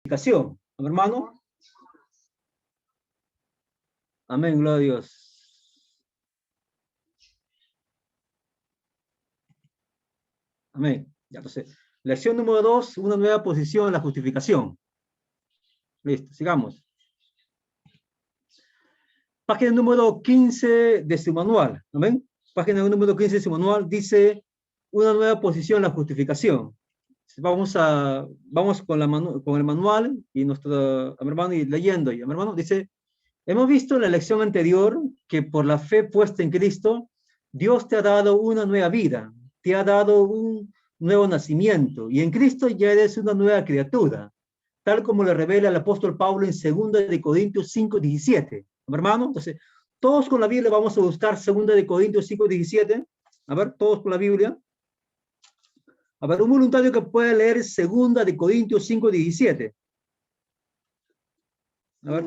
justificación. Hermano. Amén, gloria a Dios. Amén. Ya, entonces, lección número 2, una nueva posición en la justificación. Listo, sigamos. Página número 15 de su manual. ¿Amén? Página número 15 de su manual dice una nueva posición en la justificación. Vamos con el manual y nuestro hermano y leyendo. Y hermano dice, hemos visto en la lección anterior que por la fe puesta en Cristo, Dios te ha dado una nueva vida, te ha dado un nuevo nacimiento, y en Cristo ya eres una nueva criatura, tal como le revela el apóstol Pablo en 2 de Corintios 5:17. Hermano, entonces, todos con la Biblia vamos a buscar 2 de Corintios 5:17. A ver, todos con la Biblia. A ver, un voluntario que pueda leer 2 de Corintios 5:17. A ver.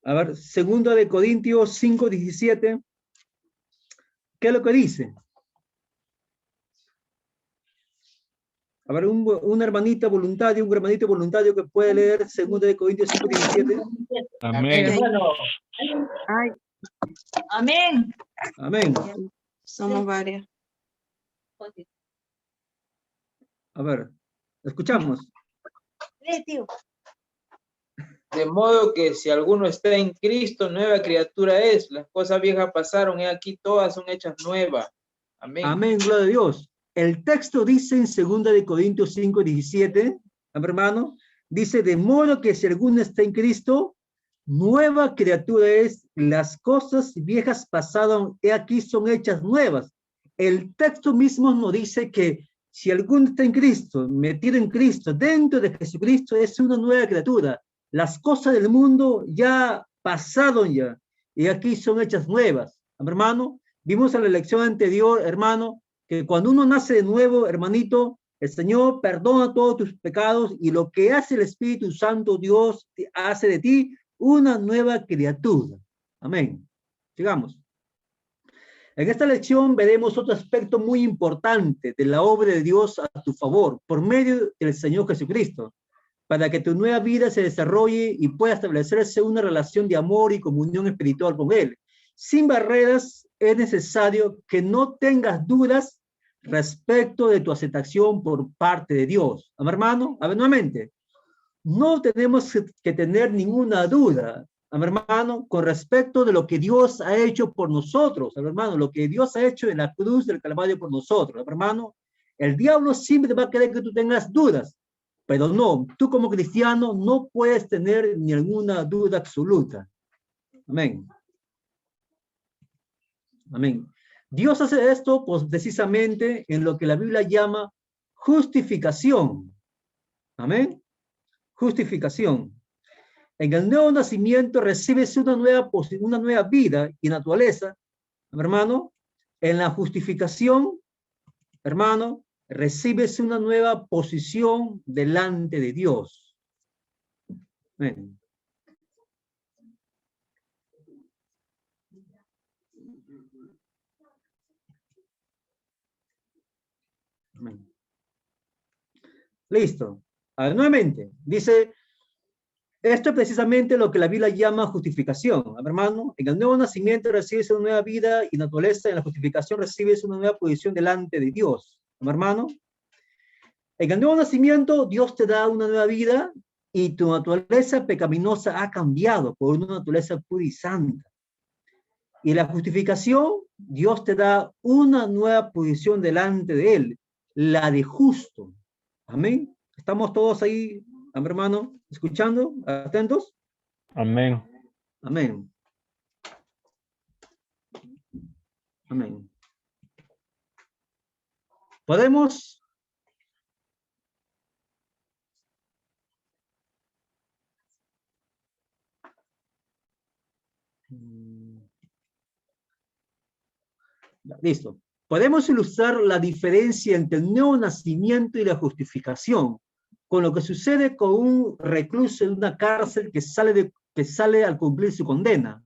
A ver, 2 de Corintios 5:17. ¿Qué es lo que dice? A ver, una hermanita voluntaria, un hermanito voluntario que puede leer 2 de Corintios 5:17. Amén. Bueno. Ay, Amén. Amén. somos varias. A ver, escuchamos. De modo que si alguno está en Cristo, nueva criatura es. Las cosas viejas pasaron y aquí todas son hechas nuevas. Amén. Amén, gloria a Dios. El texto dice en 2 de Corintios 5:17, hermano, dice, de modo que si alguno está en Cristo, nueva criatura es, las cosas viejas pasaron y aquí son hechas nuevas. El texto mismo nos dice que si alguno está en Cristo, metido en Cristo, dentro de Jesucristo, es una nueva criatura. Las cosas del mundo ya pasaron ya, y aquí son hechas nuevas. Hermano, vimos en la lección anterior, hermano, que cuando uno nace de nuevo, hermanito, el Señor perdona todos tus pecados y lo que hace el Espíritu Santo, Dios, hace de ti una nueva criatura. Amén. Sigamos. En esta lección veremos otro aspecto muy importante de la obra de Dios a tu favor, por medio del Señor Jesucristo, para que tu nueva vida se desarrolle y pueda establecerse una relación de amor y comunión espiritual con Él. Sin barreras, es necesario que no tengas dudas respecto de tu aceptación por parte de Dios. Hermano, a ver, nuevamente, no tenemos que tener ninguna duda, hermano, con respecto de lo que Dios ha hecho por nosotros, hermano, lo que Dios ha hecho en la cruz del Calvario por nosotros, hermano. El diablo siempre va a querer que tú tengas dudas, pero no, tú como cristiano no puedes tener ninguna duda absoluta. Amén. Amén. Dios hace esto pues, precisamente en lo que la Biblia llama justificación. Amén. Justificación. En el nuevo nacimiento recibes una nueva vida y naturaleza, hermano. En la justificación, hermano, recibes una nueva posición delante de Dios. Amén. Amén. Listo. A ver, nuevamente, dice, esto es precisamente lo que la Biblia llama justificación. Hermano, en el nuevo nacimiento recibes una nueva vida y naturaleza, en la justificación recibes una nueva posición delante de Dios. Hermano, en el nuevo nacimiento Dios te da una nueva vida y tu naturaleza pecaminosa ha cambiado por una naturaleza pura y santa. Y en la justificación Dios te da una nueva posición delante de Él, la de justo. Amén. ¿Estamos todos ahí, hermano, escuchando? ¿Atentos? Amén. Amén. Amén. ¿Podemos? Listo. Podemos ilustrar la diferencia entre el nuevo nacimiento y la justificación con lo que sucede con un recluso en una cárcel que sale al cumplir su condena.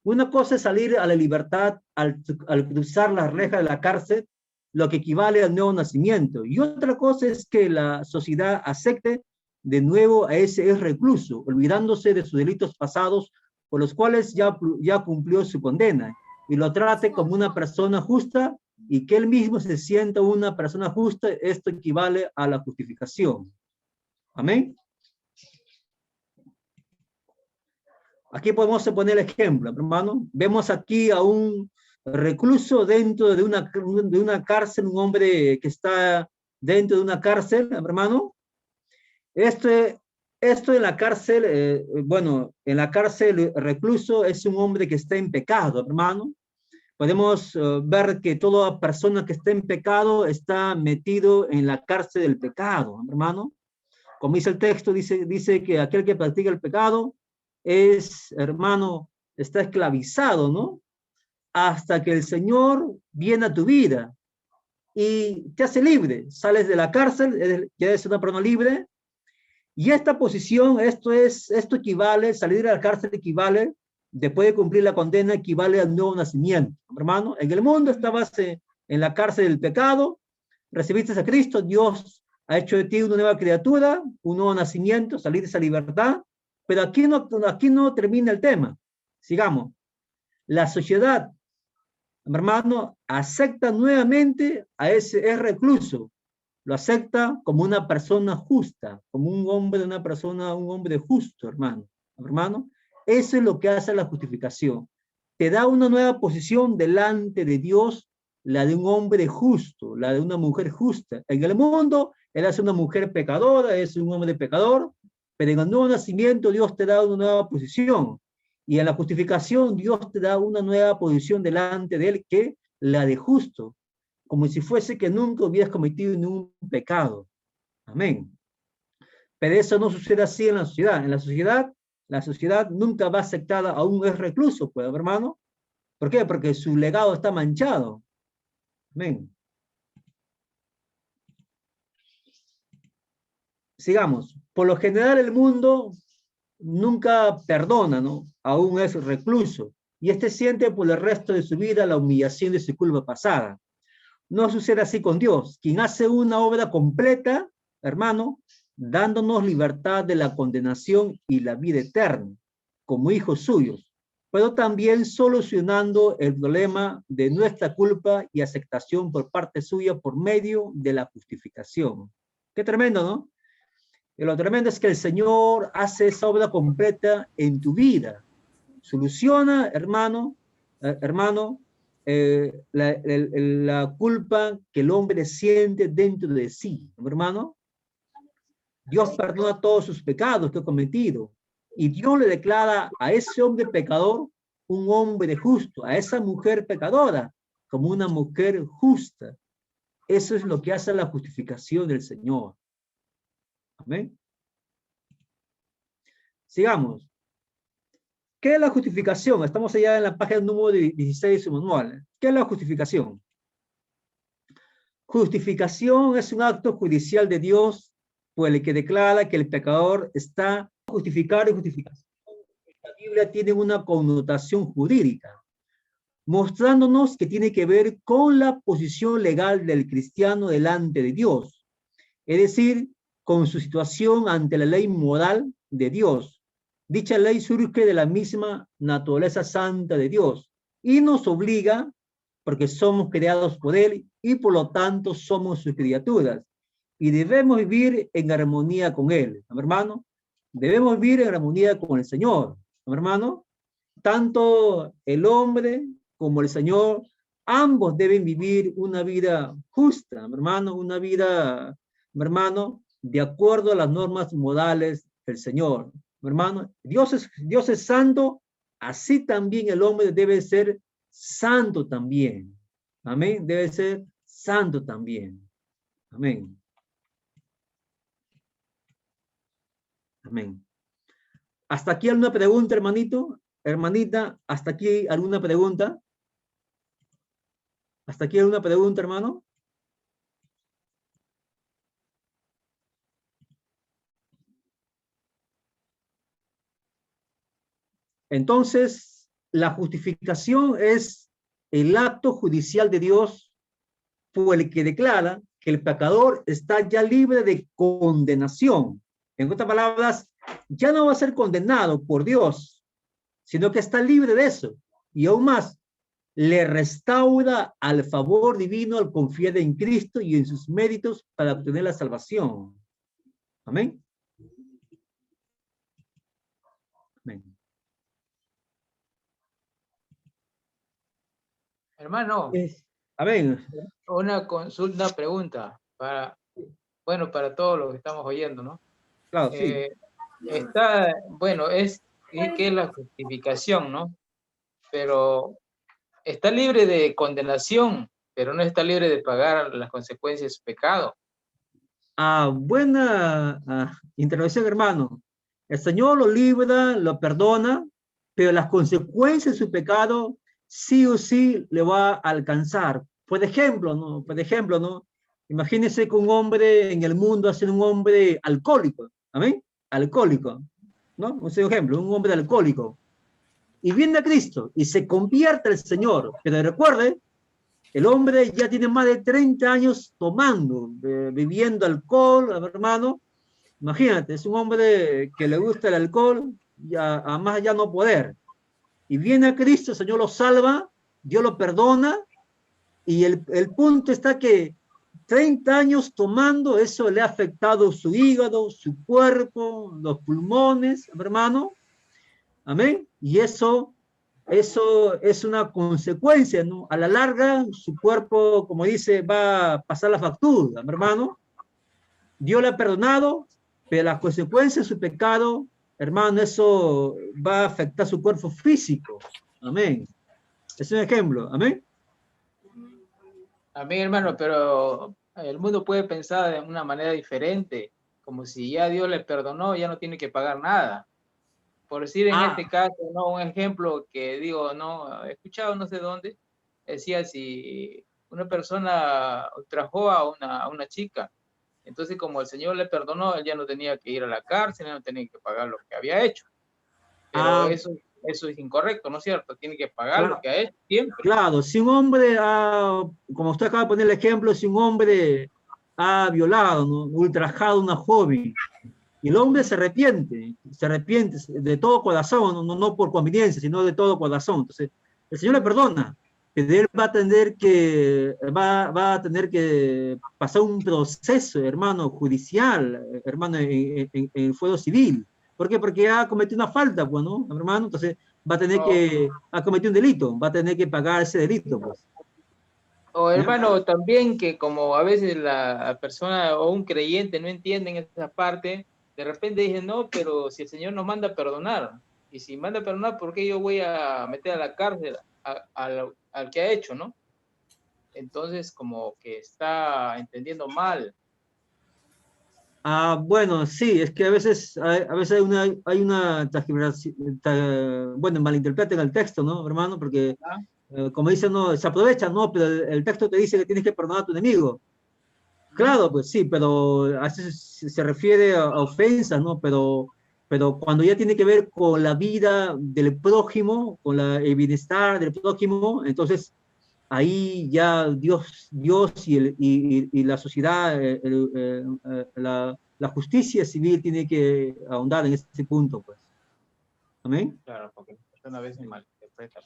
Una cosa es salir a la libertad al cruzar las rejas de la cárcel lo que equivale al nuevo nacimiento. Y otra cosa es que la sociedad acepte de nuevo a ese recluso, olvidándose de sus delitos pasados por los cuales ya cumplió su condena, y lo trate como una persona justa, y que él mismo se sienta una persona justa. Esto equivale a la justificación. Amén. Aquí podemos poner el ejemplo, hermano. Vemos aquí a un recluso dentro de una cárcel, un hombre que está dentro de una cárcel, hermano. Esto en la cárcel, bueno, en la cárcel recluso es un hombre que está en pecado, hermano. Podemos ver que toda persona que está en pecado está metido en la cárcel del pecado, hermano. Como dice el texto, dice que aquel que practica el pecado es, hermano, está esclavizado, ¿no? Hasta que el Señor viene a tu vida y te hace libre. Sales de la cárcel, ya eres una persona libre. Y esta posición, esto equivale, salir de la cárcel equivale, después de cumplir la condena, equivale al nuevo nacimiento. Hermano, en el mundo estabas en la cárcel del pecado, recibiste a Cristo, Dios ha hecho de ti una nueva criatura, un nuevo nacimiento, salir de esa libertad. Pero aquí no termina el tema. Sigamos. La sociedad, hermano, acepta nuevamente a ese recluso. Lo acepta como una persona justa, como un hombre justo, hermano. Hermano, eso es lo que hace la justificación. Te da una nueva posición delante de Dios, la de un hombre justo, la de una mujer justa. En el mundo, eres una mujer pecadora, es un hombre pecador, pero en el nuevo nacimiento Dios te da una nueva posición. Y en la justificación Dios te da una nueva posición delante de Él, que la de justo, como si fuese que nunca hubieras cometido ningún pecado. Amén. Pero eso no sucede así en la sociedad. En la sociedad nunca va a aceptar a un recluso, pues, hermano. ¿Por qué? Porque su legado está manchado. Amén. Sigamos. Por lo general, el mundo nunca perdona, ¿no?, a un recluso, y siente por el resto de su vida la humillación de su culpa pasada. No sucede así con Dios, quien hace una obra completa, hermano, dándonos libertad de la condenación y la vida eterna, como hijos suyos, pero también solucionando el problema de nuestra culpa y aceptación por parte suya por medio de la justificación. Qué tremendo, ¿no? Y lo tremendo es que el Señor hace esa obra completa en tu vida. Soluciona, hermano, la culpa que el hombre siente dentro de sí, hermano. Dios perdona todos sus pecados que ha cometido, y Dios le declara a ese hombre pecador un hombre justo, a esa mujer pecadora como una mujer justa. Eso es lo que hace la justificación del Señor. Amén. Sigamos. ¿Qué es la justificación? Estamos allá en la página número 16 de su manual. ¿Qué es la justificación? Justificación es un acto judicial de Dios por el que declara que el pecador está justificado, y justificación en la Biblia tiene una connotación jurídica, mostrándonos que tiene que ver con la posición legal del cristiano delante de Dios, es decir, con su situación ante la ley moral de Dios. Dicha ley surge de la misma naturaleza santa de Dios y nos obliga, porque somos creados por Él y por lo tanto somos sus criaturas, y debemos vivir en armonía con Él, hermano. Debemos vivir en armonía con el Señor, hermano. Tanto el hombre como el Señor, ambos deben vivir una vida justa, hermano, una vida, hermano, de acuerdo a las normas morales del Señor. Hermano, Dios es santo, así también el hombre debe ser santo también. Amén, debe ser santo también. Amén. Amén. ¿Hasta aquí alguna pregunta, hermanito? Hermanita, ¿hasta aquí alguna pregunta? ¿Hasta aquí alguna pregunta, hermano? Entonces, la justificación es el acto judicial de Dios por el que declara que el pecador está ya libre de condenación. En otras palabras, ya no va a ser condenado por Dios, sino que está libre de eso. Y aún más, le restaura al favor divino al confiar en Cristo y en sus méritos para obtener la salvación. Amén. Amén. Hermano, Amén. una consulta, una pregunta para, bueno, para todos los que estamos oyendo, ¿no? Claro, sí. Está, bueno, es que es la justificación, ¿no? Pero está libre de condenación, pero no está libre de pagar las consecuencias de su pecado. Buena intervención, hermano. El Señor lo libra, lo perdona, pero las consecuencias de su pecado sí o sí le va a alcanzar. Por ejemplo, ¿no? Por ejemplo, ¿no? Imagínese que un hombre en el mundo hace un hombre alcohólico. ¿Amén? Alcohólico. ¿No? Un ejemplo, un hombre alcohólico. Y viene a Cristo y se convierte al Señor. Pero recuerde, el hombre ya tiene más de 30 años tomando, bebiendo alcohol, hermano. Imagínate, es un hombre que le gusta el alcohol, ya, a más ya no poder. Y viene a Cristo, el Señor lo salva, Dios lo perdona, y el punto está que 30 años tomando, eso le ha afectado su hígado, su cuerpo, los pulmones, hermano. Amén. Y eso es una consecuencia, ¿no? A la larga, su cuerpo, como dice, va a pasar la factura, hermano. Dios le ha perdonado, pero las consecuencias de su pecado, hermano, eso va a afectar su cuerpo físico. Amén. Es un ejemplo. Amén. Amén, hermano, pero el mundo puede pensar de una manera diferente, como si ya Dios le perdonó, ya no tiene que pagar nada. Por decir en este caso, ¿no? Un ejemplo que digo, no, he escuchado no sé dónde, decía si una persona ultrajó a una chica, entonces como el Señor le perdonó, él ya no tenía que ir a la cárcel, no tenía que pagar lo que había hecho. Pero eso es incorrecto, ¿no es cierto? Tiene que pagar lo que ha hecho siempre. Claro, si un hombre, como usted acaba de poner el ejemplo, si un hombre ha violado, ¿no? Ultrajado a una joven, y el hombre se arrepiente de todo corazón, no por conveniencia, sino de todo corazón. Entonces, el Señor le perdona, pero él va a tener que pasar un proceso, hermano, judicial, hermano, en el fuero civil. ¿Por qué? Porque ha cometido una falta, pues, ¿no, hermano? Entonces, va a tener ha cometido un delito, va a tener que pagar ese delito, pues. O hermano, también que como a veces la persona o un creyente no entienden esa parte, de repente dicen, no, pero si el Señor nos manda a perdonar, y si manda a perdonar, ¿por qué yo voy a meter a la cárcel al que ha hecho, no? Entonces, como que está entendiendo mal. Bueno, sí, es que a veces hay una bueno, malinterpretan el texto, ¿no, hermano? Porque, como dicen, no, se aprovecha, ¿no? Pero el texto te dice que tienes que perdonar a tu enemigo. Claro, pues sí, pero a veces se refiere a ofensas, ¿no? Pero cuando ya tiene que ver con la vida del prójimo, con el bienestar del prójimo, entonces ahí ya Dios y la sociedad, la justicia civil tiene que ahondar en este punto, pues. Amén. Claro, porque la persona a veces malinterpreta.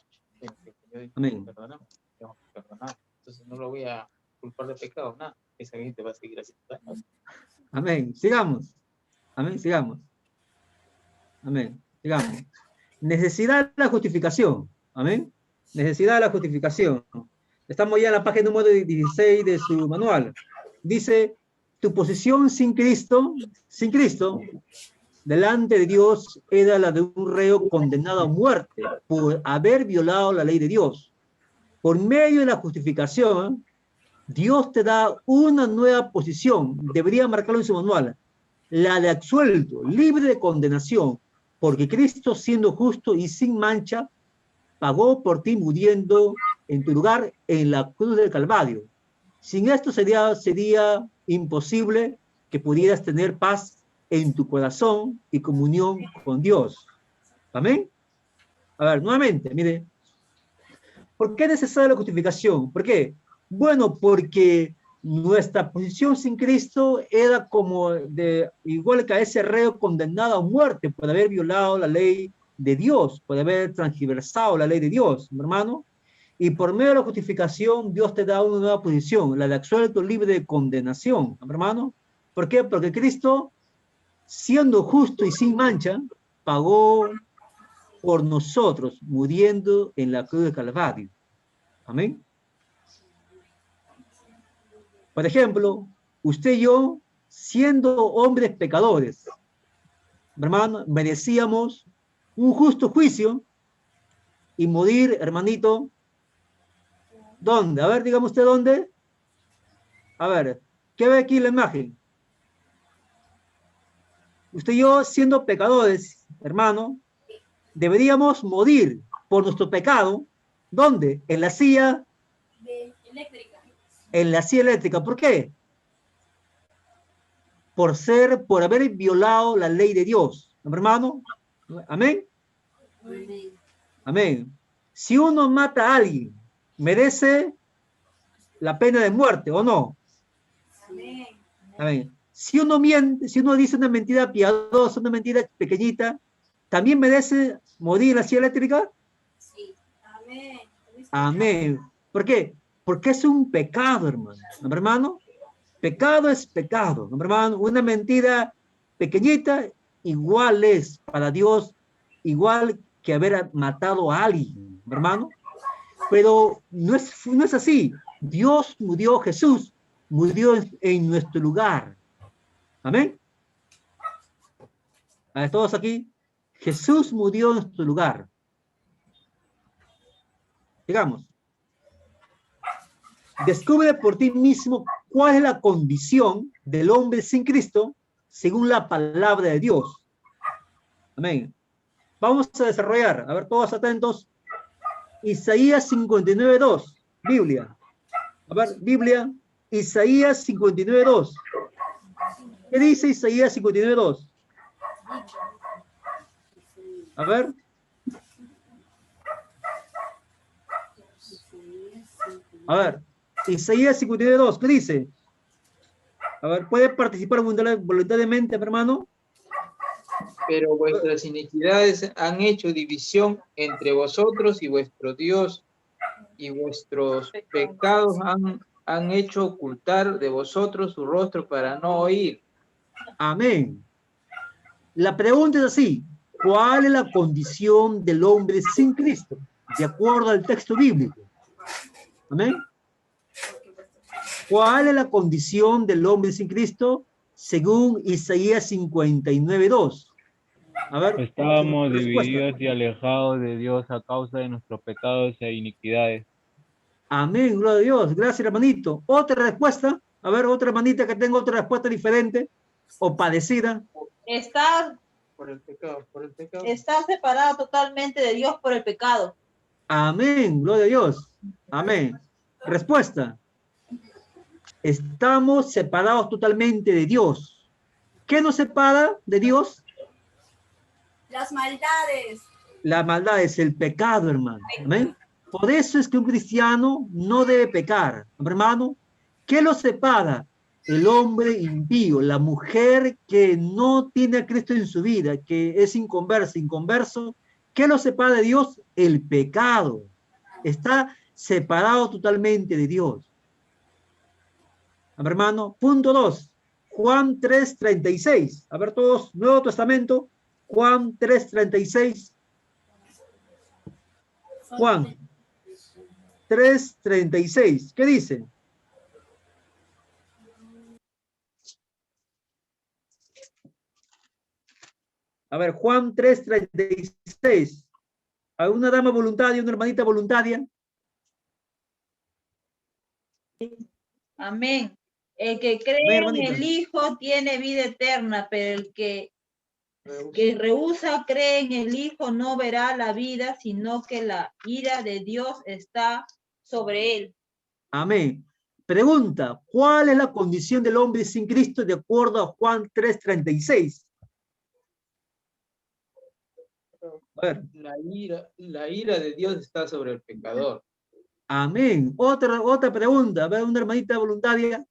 Amén. Perdonamos, tenemos que perdonar. Entonces no lo voy a culpar de pecado, nada. Esa gente va a seguir así. Amén. Sigamos. Amén. Sigamos. Amén. Sigamos. Necesidad de la justificación. Amén. Necesidad de la justificación. Estamos ya en la página número 16 de su manual. Dice, tu posición sin Cristo, delante de Dios era la de un reo condenado a muerte por haber violado la ley de Dios. Por medio de la justificación, Dios te da una nueva posición, debería marcarlo en su manual, la de absuelto, libre de condenación, porque Cristo, siendo justo y sin mancha, pagó por ti muriendo en tu lugar en la cruz del Calvario. Sin esto sería imposible que pudieras tener paz en tu corazón y comunión con Dios. ¿Amén? A ver, nuevamente, mire. ¿Por qué es necesaria la justificación? ¿Por qué? Bueno, porque nuestra posición sin Cristo era como igual que a ese reo condenado a muerte por haber violado la ley de Dios, por haber transgiversado la ley de Dios, mi hermano. Y por medio de la justificación, Dios te da una nueva posición, la de absuelto libre de condenación, mi hermano. ¿Por qué? Porque Cristo, siendo justo y sin mancha, pagó por nosotros, muriendo en la cruz de Calvario. Amén. Por ejemplo, usted y yo, siendo hombres pecadores, hermano, merecíamos un justo juicio y morir, hermanito, ¿dónde? A ver, dígame usted dónde. A ver, ¿qué ve aquí la imagen? Usted y yo, siendo pecadores, hermano, deberíamos morir por nuestro pecado. ¿Dónde? En la silla eléctrica. En la silla eléctrica. ¿Por qué? Por haber violado la ley de Dios. ¿No, hermano? ¿Amén? Amén. Amén. Si uno mata a alguien, ¿merece la pena de muerte o no? Amén. Amén. Si uno miente, si uno dice una mentira piadosa, una mentira pequeñita, ¿también merece morir en la silla eléctrica? Sí. Amén. Amén. ¿Por qué? Porque es un pecado, hermano. ¿No, hermano? Pecado es pecado, ¿no, hermano? Una mentira pequeñita igual es para Dios, igual que haber matado a alguien, ¿no, hermano? Pero no es así. Dios murió, Jesús murió en nuestro lugar. Amén. A todos aquí, Jesús murió en nuestro lugar. Digamos, descubre por ti mismo cuál es la condición del hombre sin Cristo según la palabra de Dios. Amén. Vamos a desarrollar, a ver, todos atentos. Isaías 59:2, Biblia. A ver, Biblia, Isaías 59:2. ¿Qué dice Isaías 59:2? A ver. A ver, Isaías 59:2, ¿qué dice? A ver, ¿puede participar voluntariamente, hermano? Pero vuestras iniquidades han hecho división entre vosotros y vuestro Dios, y vuestros pecados han hecho ocultar de vosotros su rostro para no oír. Amén. La pregunta es así: ¿cuál es la condición del hombre sin Cristo? De acuerdo al texto bíblico. Amén. ¿Cuál es la condición del hombre sin Cristo? Según Isaías 59:2. A ver. Estábamos respuesta. divididos y alejados de Dios a causa de nuestros pecados e iniquidades. Amén, gloria a Dios. Gracias, hermanito. Otra respuesta. A ver, otra hermanita que tenga otra respuesta diferente o parecida. Está Por el pecado, por el pecado. Está separado totalmente de Dios por el pecado. Amén, gloria a Dios. Amén. Respuesta. Estamos separados totalmente de Dios. ¿Qué nos separa de Dios? Las maldades. La maldad es el pecado, hermano. Amén. Por eso es que un cristiano no debe pecar, hermano. ¿Qué lo separa? El hombre impío, la mujer que no tiene a Cristo en su vida, que es inconverso. ¿Qué lo separa de Dios? El pecado. Está separado totalmente de Dios. Hermano, punto 2. Juan 3:36. A ver todos, Nuevo Testamento, Juan 3:36. Juan 3:36. ¿Qué dice? A ver, Juan 3:36. ¿Hay una dama voluntaria, una hermanita voluntaria? Amén. El que cree en el Hijo tiene vida eterna, pero el que rehúsa creer en el Hijo no verá la vida, sino que la ira de Dios está sobre él. Amén. Pregunta, ¿cuál es la condición del hombre sin Cristo de acuerdo a Juan 3:36? A ver. La ira de Dios está sobre el pecador. Amén. Otra pregunta. A ver, una hermanita voluntaria.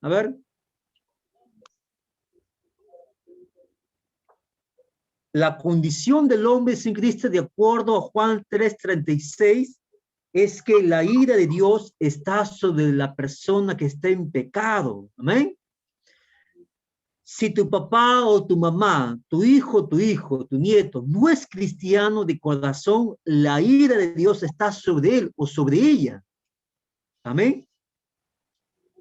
A ver. La condición del hombre sin Cristo, de acuerdo a Juan 3:36, es que la ira de Dios está sobre la persona que está en pecado. Amén. Si tu papá o tu mamá, tu hijo, tu nieto, no es cristiano de corazón, la ira de Dios está sobre él o sobre ella. Amén.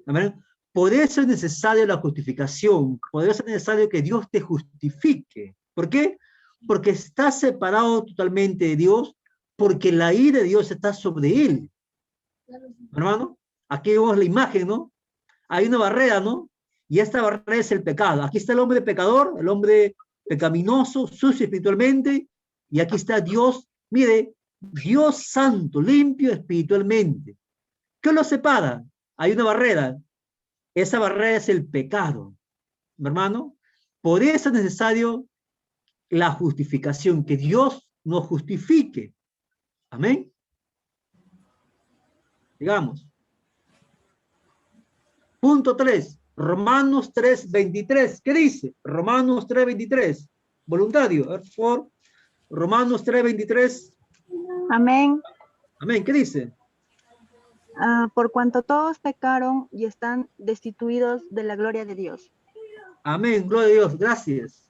Amén. Por eso es necesaria la justificación. Por eso es necesario que Dios te justifique. ¿Por qué? Porque está separado totalmente de Dios, porque la ira de Dios está sobre él. Hermano, aquí vemos la imagen, ¿no? Hay una barrera, ¿no? Y esta barrera es el pecado. Aquí está el hombre pecador, el hombre pecaminoso, sucio espiritualmente, y aquí está Dios, mire, Dios santo, limpio espiritualmente. ¿Qué lo separa? Hay una barrera. Esa barrera es el pecado, hermano. Por eso es necesario la justificación, que Dios nos justifique. Amén. Digamos. Punto 3, Romanos 3:23. ¿Qué dice? Romanos 3:23. Voluntario, por favor. Romanos 3:23. Amén. Amén. ¿Qué dice? Por cuanto todos pecaron y están destituidos de la gloria de Dios. Amén. Gloria a Dios. Gracias.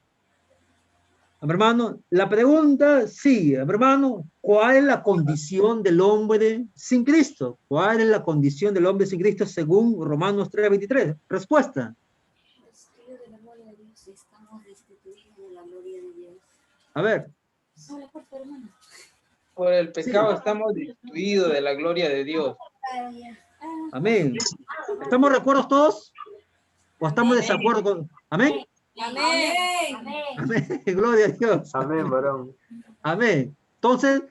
Hermano, la pregunta sigue, hermano, ¿cuál es la condición del hombre sin Cristo? ¿Cuál es la condición del hombre sin Cristo según Romanos 3:23? Respuesta. Destituidos de la gloria de Dios, estamos destituidos de la gloria de Dios. A ver. Por el pecado estamos destituidos de la gloria de Dios. Amén. ¿Estamos de acuerdo todos? ¿O estamos de desacuerdo con? Amén. Amén. Amén. Gloria a Dios. Amén, varón. Amén. Entonces,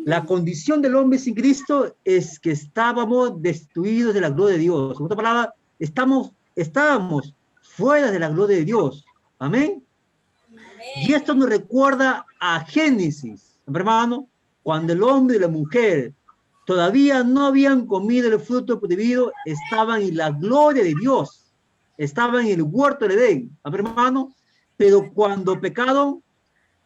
la condición del hombre sin Cristo es que estábamos destruidos de la gloria de Dios. En otra palabra, estábamos fuera de la gloria de Dios. Amén. Y esto nos recuerda a Génesis, hermano, cuando el hombre y la mujer todavía no habían comido el fruto prohibido, estaban en la gloria de Dios. Estaban en el huerto del Edén, hermano, pero cuando pecaron,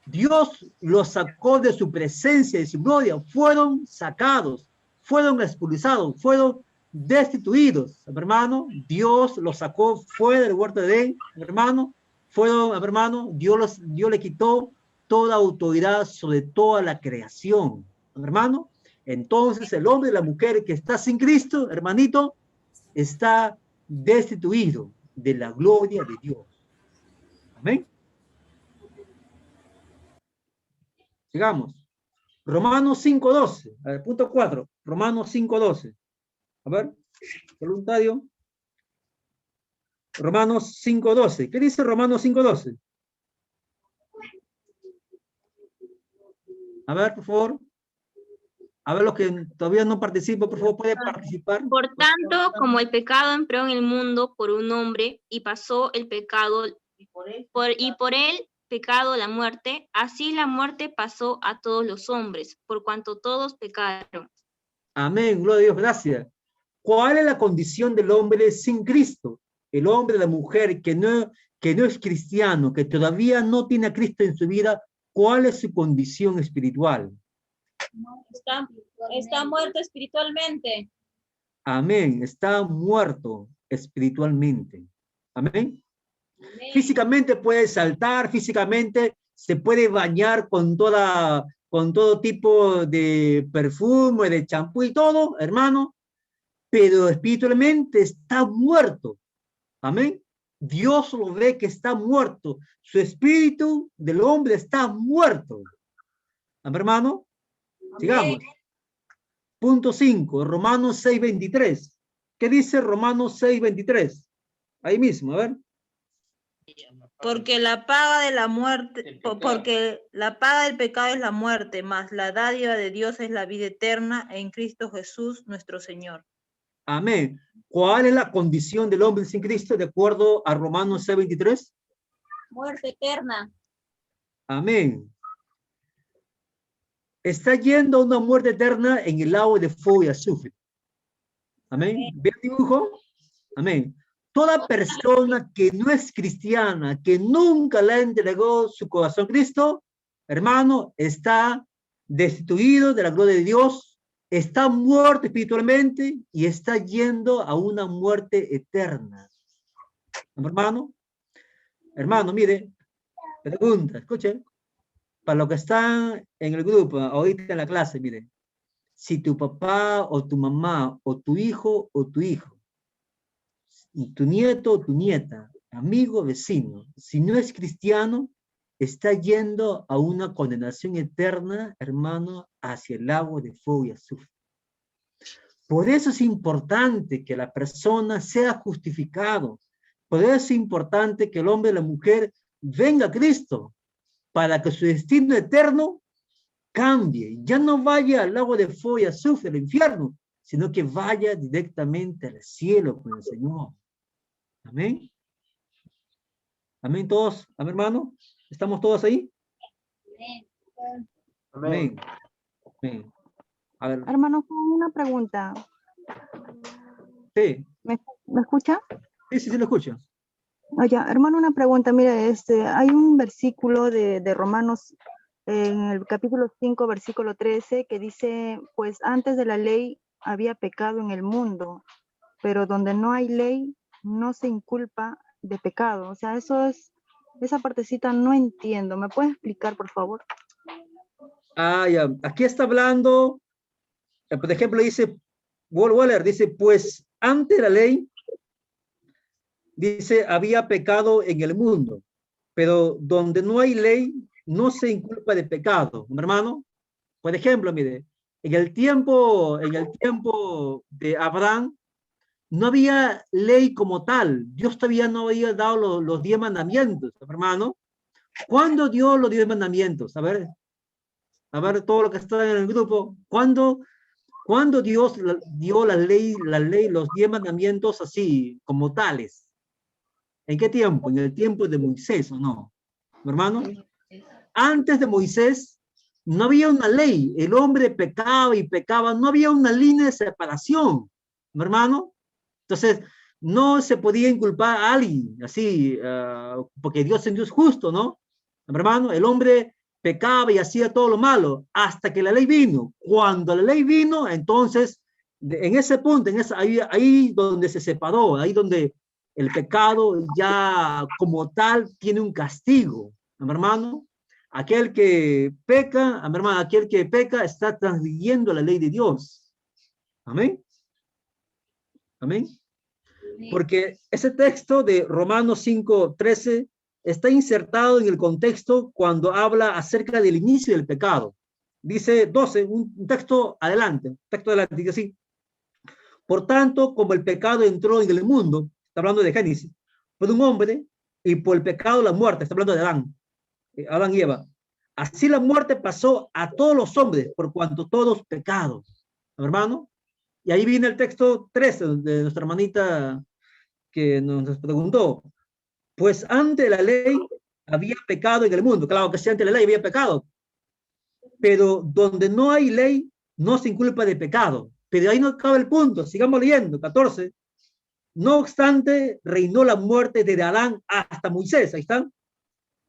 Dios los sacó de su presencia, de su gloria, fueron sacados, fueron expulsados, fueron destituidos, hermano, Dios los sacó fuera del huerto del Edén, hermano, hermano, Dios le quitó toda autoridad sobre toda la creación, hermano. Entonces el hombre y la mujer que está sin Cristo, hermanito, está destituido de la gloria de Dios. Amén. Sigamos. Romanos 5:12. A ver, punto 4. Romanos 5:12. A ver, voluntario. Romanos 5:12. ¿Qué dice Romanos 5:12? A ver, por favor. A ver, los que todavía no participan, por favor, pueden participar. Por tanto, como el pecado entró en el mundo por un hombre y pasó el pecado, y por él pecado la muerte, así la muerte pasó a todos los hombres, por cuanto todos pecaron. Amén, gloria a Dios, gracias. ¿Cuál es la condición del hombre sin Cristo? El hombre, la mujer que no es cristiano, que todavía no tiene a Cristo en su vida, ¿cuál es su condición espiritual? Está muerto espiritualmente. Amén, está muerto espiritualmente. Amén. Amén. Físicamente puede saltar, físicamente se puede bañar con todo tipo de perfume, de champú y todo, hermano, pero espiritualmente está muerto. Amén. Dios lo ve que está muerto. Su espíritu del hombre está muerto. Amén, hermano. Sigamos. Punto 5, Romanos 6:23. ¿Qué dice Romanos 6:23? Ahí mismo, a ver. Porque la paga de la muerte, porque la paga del pecado es la muerte, mas la dádiva de Dios es la vida eterna en Cristo Jesús nuestro Señor. Amén. ¿Cuál es la condición del hombre sin Cristo de acuerdo a Romanos 6:23? Muerte eterna. Amén. está yendo a una muerte eterna en el lago de fuego y azufre. Amén. ¿Ve el dibujo? Amén. Toda persona que no es cristiana, que nunca le entregó su corazón a Cristo, hermano, está destituido de la gloria de Dios, está muerto espiritualmente y está yendo a una muerte eterna. Hermano, mire, pregunta, escuchen, para los que están en el grupo, ahorita en la clase, mire, si tu papá o tu mamá o tu hijo, y tu nieto o tu nieta, amigo, vecino, si no es cristiano, está yendo a una condenación eterna, hermano, hacia el lago de fuego y azufre. Por eso es importante que la persona sea justificado. Por eso es importante que el hombre y la mujer venga a Cristo, para que su destino eterno cambie. Ya no vaya al lago de fuego y azufre, al infierno, sino que vaya directamente al cielo con el Señor. Amén. Amén todos. Amén, hermano. ¿Estamos todos ahí? Amén. Amén. A ver. Hermano, una pregunta. Sí. ¿Me escucha? Sí, lo escucho. Oye, hermano, una pregunta. Mira, hay un versículo de Romanos, en el capítulo 5, versículo 13, que dice, pues antes de la ley había pecado en el mundo, pero donde no hay ley, no se inculpa de pecado. O sea, esa partecita no entiendo. ¿Me puedes explicar, por favor? Ya. Aquí está hablando, por ejemplo, dice, Waller dice, pues antes de la ley, dice, había pecado en el mundo, pero donde no hay ley, no se inculpa de pecado, hermano. Por ejemplo, mire, en el tiempo de Abraham, no había ley como tal. Dios todavía no había dado los 10 mandamientos, hermano. ¿Cuándo dio los 10 mandamientos? A ver, todo lo que está en el grupo. ¿Cuándo Dios dio la ley, los 10 mandamientos así, como tales? ¿En qué tiempo? En el tiempo de Moisés, ¿o no? Hermano, antes de Moisés no había una ley. El hombre pecaba y pecaba. No había una línea de separación, hermano. Entonces, no se podía inculpar a alguien así, porque Dios es un Dios justo, ¿no? Hermano, el hombre pecaba y hacía todo lo malo hasta que la ley vino. Cuando la ley vino, entonces, en ese punto, ahí donde se separó, ahí donde el pecado ya como tal tiene un castigo, hermano. Aquel que peca, hermano, aquel que peca está transgrediendo la ley de Dios. Amén. Amén. Porque ese texto de Romanos 5:13 está insertado en el contexto cuando habla acerca del inicio del pecado. Dice 12, un texto adelante, dice así. Por tanto, como el pecado entró en el mundo, está hablando de Génesis, por un hombre, y por el pecado la muerte, está hablando de Adán y Eva. Así la muerte pasó a todos los hombres, por cuanto todos pecados. Hermano, y ahí viene el texto 13 de nuestra hermanita que nos preguntó, pues antes de la ley había pecado en el mundo. Claro que sí, antes de la ley había pecado, pero donde no hay ley no se inculpa de pecado. Pero ahí no acaba el punto, sigamos leyendo, 14. No obstante, reinó la muerte desde Adán hasta Moisés, ahí están,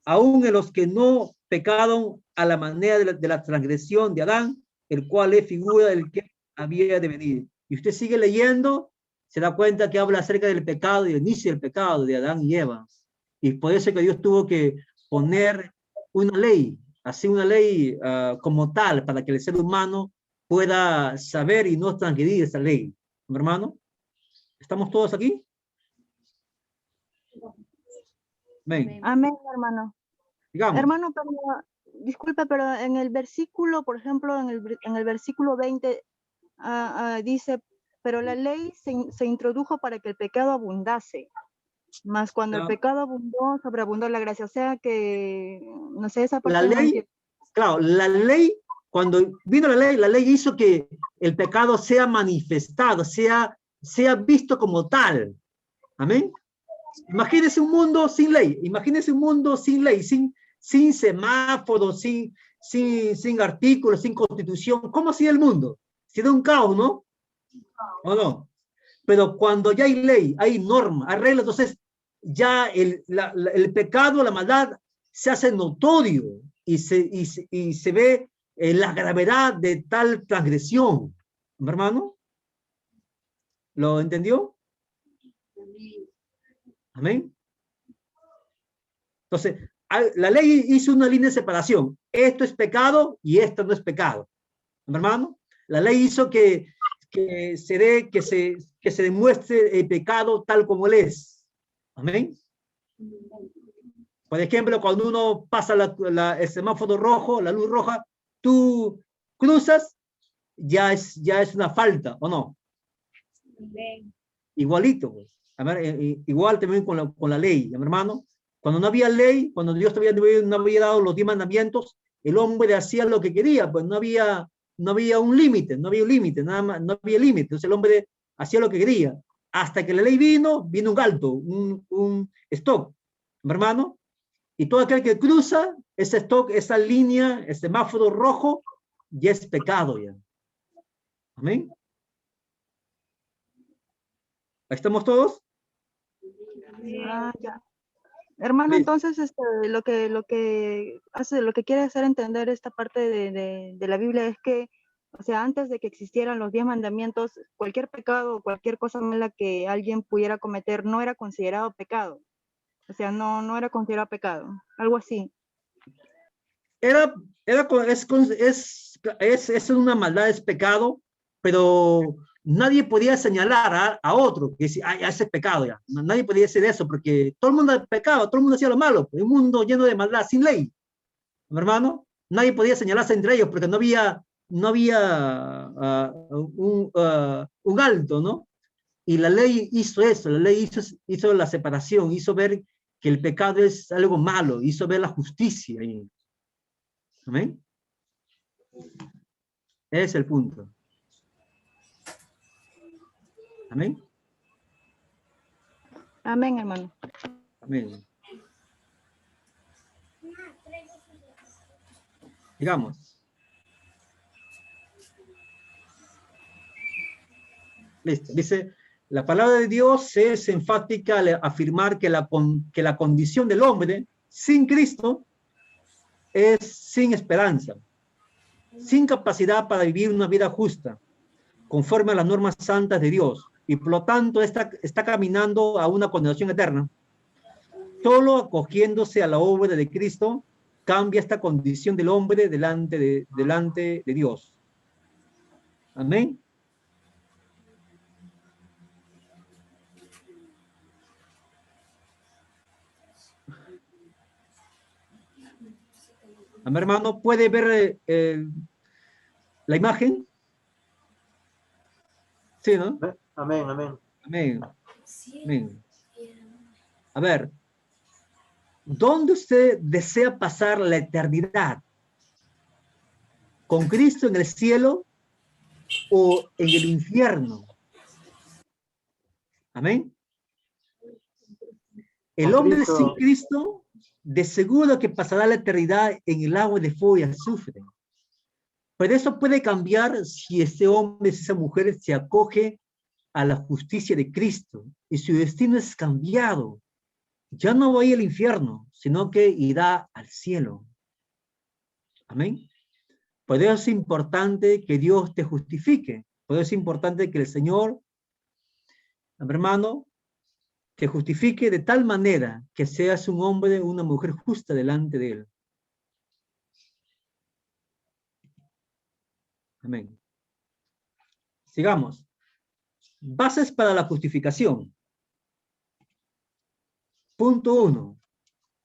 aún en los que no pecaron a la manera de la transgresión de Adán, el cual es figura del que había de venir. Y usted sigue leyendo, se da cuenta que habla acerca del pecado y el inicio del pecado de Adán y Eva. Y por eso que Dios tuvo que poner una ley, así una ley como tal, para que el ser humano pueda saber y no transgredir esa ley. Hermano, ¿estamos todos aquí? Amén. Amén, hermano. Digamos. Hermano, pero, disculpe, pero en el versículo, por ejemplo, en el versículo 20, dice, pero la ley se introdujo para que el pecado abundase, mas cuando el pecado abundó, sobreabundó la gracia. O sea que, no sé, esa parte. La ley, claro, la ley, cuando vino la ley hizo que el pecado sea manifestado, sea visto como tal. Amén. Imagínese un mundo sin ley, imagínese un mundo sin ley, sin sin semáforos, sin artículos, sin constitución, ¿cómo sería el mundo? Sería un caos, ¿no? ¿O no? Pero cuando ya hay ley, hay norma, hay reglas, entonces ya el pecado, la maldad se hace notorio y se ve la gravedad de tal transgresión. ¿Mi hermano? ¿Lo entendió? Amén. Entonces, la ley hizo una línea de separación. Esto es pecado y esto no es pecado. ¿Mi hermano? La ley hizo que se demuestre el pecado tal como él es. Amén. Por ejemplo, cuando uno pasa el semáforo rojo, la luz roja, tú cruzas, ya es una falta, ¿o no? Amén. Igualito, pues. A ver, igual también con la ley, mi hermano. Cuando no había ley, cuando Dios todavía no había dado los 10 mandamientos, el hombre hacía lo que quería, pues no había un límite, nada más, no había límite. Entonces el hombre hacía lo que quería. Hasta que la ley vino un alto, un stop, mi hermano. Y todo aquel que cruza ese stop, esa línea, ese semáforo rojo, ya es pecado ya. Amén. ¿Ahí estamos todos? Ah, ya. Hermano, Listo. entonces lo que quiere hacer entender esta parte de la Biblia es que, o sea, antes de que existieran los 10 mandamientos, cualquier pecado o cualquier cosa mala que alguien pudiera cometer no era considerado pecado. O sea, no era considerado pecado. Algo así. Es una maldad, es pecado, pero nadie podía señalar a otro que decía, ese es pecado ya. Nadie podía decir eso porque todo el mundo pecaba, todo el mundo hacía lo malo. Un mundo lleno de maldad, sin ley. ¿Mi hermano? Nadie podía señalarse entre ellos porque no había un alto, ¿no? Y la ley hizo eso, la ley hizo la separación, hizo ver que el pecado es algo malo, hizo ver la justicia ahí. ¿Amén? Ese es el punto. ¿Amén? Amén, hermano. Amén. Digamos. Listo. Dice, la palabra de Dios es enfática al afirmar que la condición del hombre sin Cristo es sin esperanza, sin capacidad para vivir una vida justa, conforme a las normas santas de Dios, y por lo tanto está caminando a una condenación eterna. Solo acogiéndose a la obra de Cristo cambia esta condición del hombre delante de Dios. Amén. Amén, hermano, ¿puede ver la imagen? Sí, ¿no? Amén, amén. Amén. Amén. A ver, ¿dónde usted desea pasar la eternidad? ¿Con Cristo en el cielo o en el infierno? Amén. El hombre sin Cristo, de seguro que pasará la eternidad en el agua de fuego y azufre. Pero eso puede cambiar si ese hombre, si esa mujer se acoge a la justicia de Cristo y su destino es cambiado. Ya no va a ir al infierno, sino que irá al cielo. Amén. Por eso es importante que Dios te justifique. Por eso es importante que el Señor, hermano, te justifique de tal manera que seas un hombre o una mujer justa delante de Él. Amén. Sigamos. Bases para la justificación. Punto 1.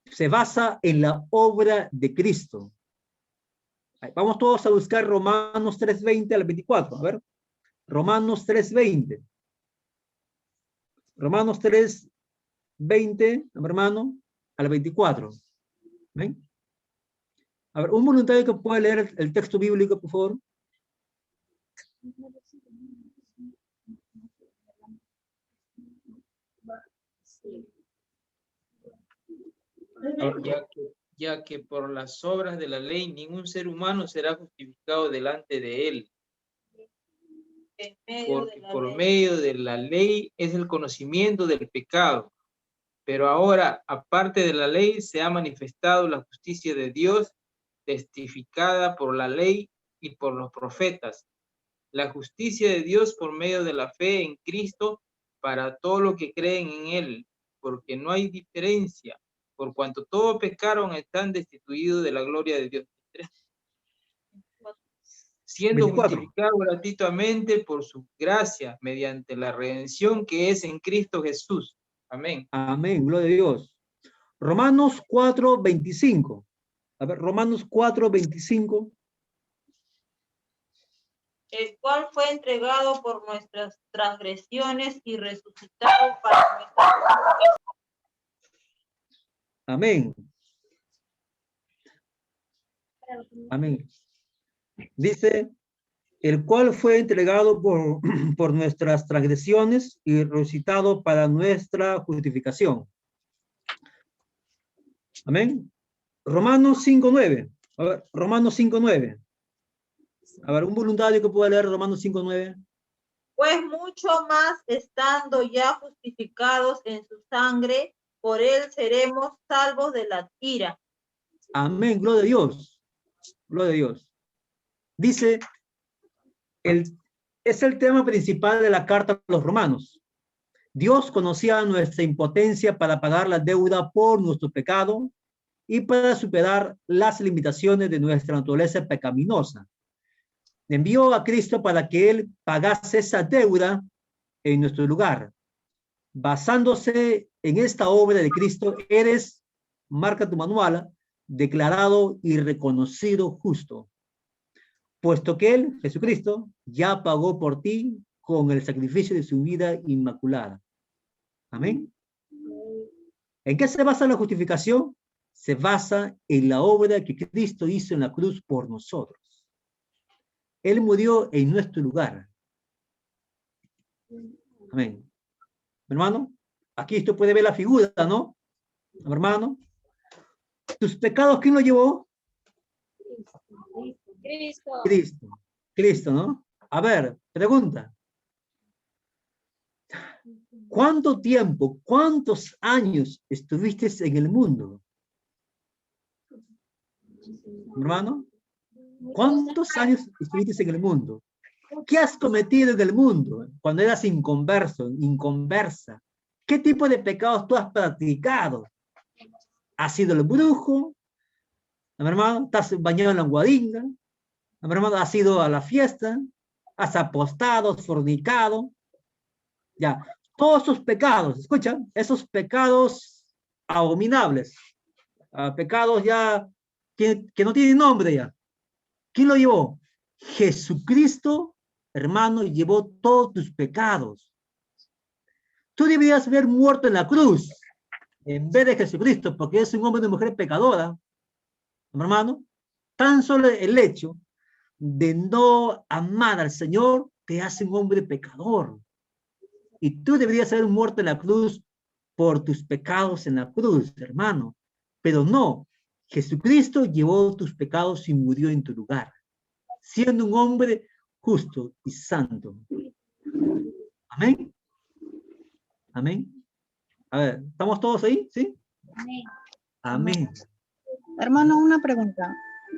Se basa en la obra de Cristo. Vamos todos a buscar Romanos 3:20 al 24. A ver. Romanos 3:20. Romanos 3:20, hermano, al 24. ¿Ven? A ver, un voluntario que pueda leer el texto bíblico, por favor. ya que por las obras de la ley ningún ser humano será justificado delante de él, porque por medio de la ley es el conocimiento del pecado. Pero ahora, aparte de la ley, se ha manifestado la justicia de Dios, testificada por la ley y por los profetas. La justicia de Dios por medio de la fe en Cristo para todos los que creen en Él, porque no hay diferencia, por cuanto todos pecaron, están destituidos de la gloria de Dios. Siendo 24. justificados gratuitamente por su gracia, mediante la redención que es en Cristo Jesús. Amén. Amén, gloria a Dios. Romanos 4:25. A ver, Romanos 4:25. El cual fue entregado por nuestras transgresiones y resucitado para nuestra justificación. Amén. Amén. Dice, el cual fue entregado por nuestras transgresiones y resucitado para nuestra justificación. Amén. Romanos 5:9. A ver, Romanos 5:9. A ver, un voluntario que pueda leer Romanos 5:9. Pues mucho más estando ya justificados en su sangre, por él seremos salvos de la ira. Amén, gloria a Dios. Gloria a Dios. Dice, es el tema principal de la carta a los romanos. Dios conocía nuestra impotencia para pagar la deuda por nuestro pecado y para superar las limitaciones de nuestra naturaleza pecaminosa. Envió a Cristo para que Él pagase esa deuda en nuestro lugar. Basándose en esta obra de Cristo, eres, marca tu manual, declarado y reconocido justo, puesto que Él, Jesucristo, ya pagó por ti con el sacrificio de su vida inmaculada. Amén. ¿En qué se basa la justificación? Se basa en la obra que Cristo hizo en la cruz por nosotros. Él murió en nuestro lugar. Amén. Hermano, aquí usted puede ver la figura, ¿no? Hermano, ¿tus pecados quién los llevó? Cristo. Cristo. Cristo, ¿no? A ver, pregunta. ¿Cuánto tiempo, cuántos años estuviste en el mundo? Hermano, ¿cuántos años estuviste en el mundo? ¿Qué has cometido en el mundo cuando eras inconverso, inconversa? ¿Qué tipo de pecados tú has practicado? ¿Has sido el brujo? Hermano, ¿te has bañado en la guadinga? Hermano, ¿has ido a la fiesta? ¿Has apostado, fornicado? Ya, todos esos pecados, escuchan, esos pecados abominables, pecados ya que no tienen nombre ya. ¿Quién lo llevó? Jesucristo, hermano, llevó todos tus pecados. Tú deberías haber muerto en la cruz en vez de Jesucristo, porque es un hombre y una mujer pecadora, hermano. Tan solo el hecho de no amar al Señor te hace un hombre pecador. Y tú deberías haber muerto en la cruz por tus pecados en la cruz, hermano. Pero no, Jesucristo llevó tus pecados y murió en tu lugar, siendo un hombre justo y santo. Amén. Amén. A ver, ¿estamos todos ahí? ¿Sí? Amén. Amén. Hermano, una pregunta.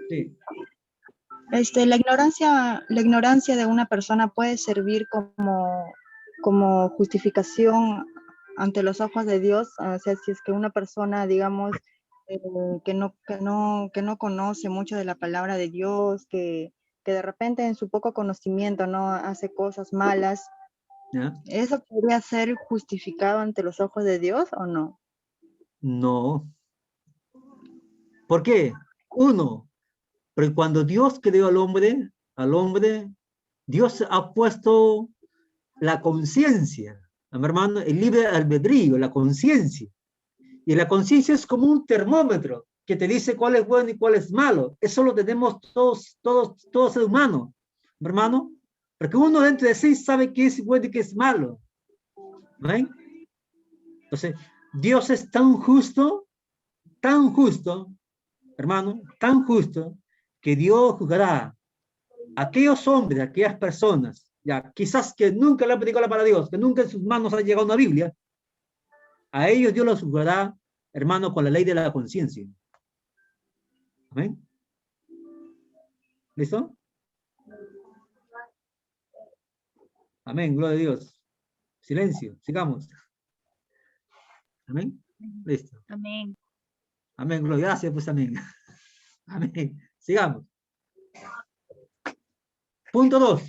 Sí. La ignorancia de una persona puede servir como justificación ante los ojos de Dios. O sea, si es que una persona, digamos, que no conoce mucho de la palabra de Dios, que de repente en su poco conocimiento no hace cosas malas, ¿Ya? ¿eso podría ser justificado ante los ojos de Dios o no? No. ¿Por qué? Uno, porque cuando Dios creó al hombre, Dios ha puesto la conciencia, mi hermano, el libre albedrío, la conciencia. Y la conciencia es como un termómetro que te dice cuál es bueno y cuál es malo. Eso lo tenemos todos seres humanos, mi hermano, porque uno dentro de sí sabe qué es bueno y qué es malo. ¿Ven? Entonces, Dios es tan justo, hermano, tan justo, que Dios juzgará a aquellos hombres, a aquellas personas, ya, quizás que nunca le han predicado la palabra de Dios, que nunca en sus manos ha llegado una Biblia, a ellos Dios los juzgará, hermano, con la ley de la conciencia. ¿Amén? ¿Listo? Amén, gloria a Dios. Silencio, sigamos. Amén. Listo. Amén. Amén, gloria. Gracias, pues amén. Amén. Sigamos. Punto 2.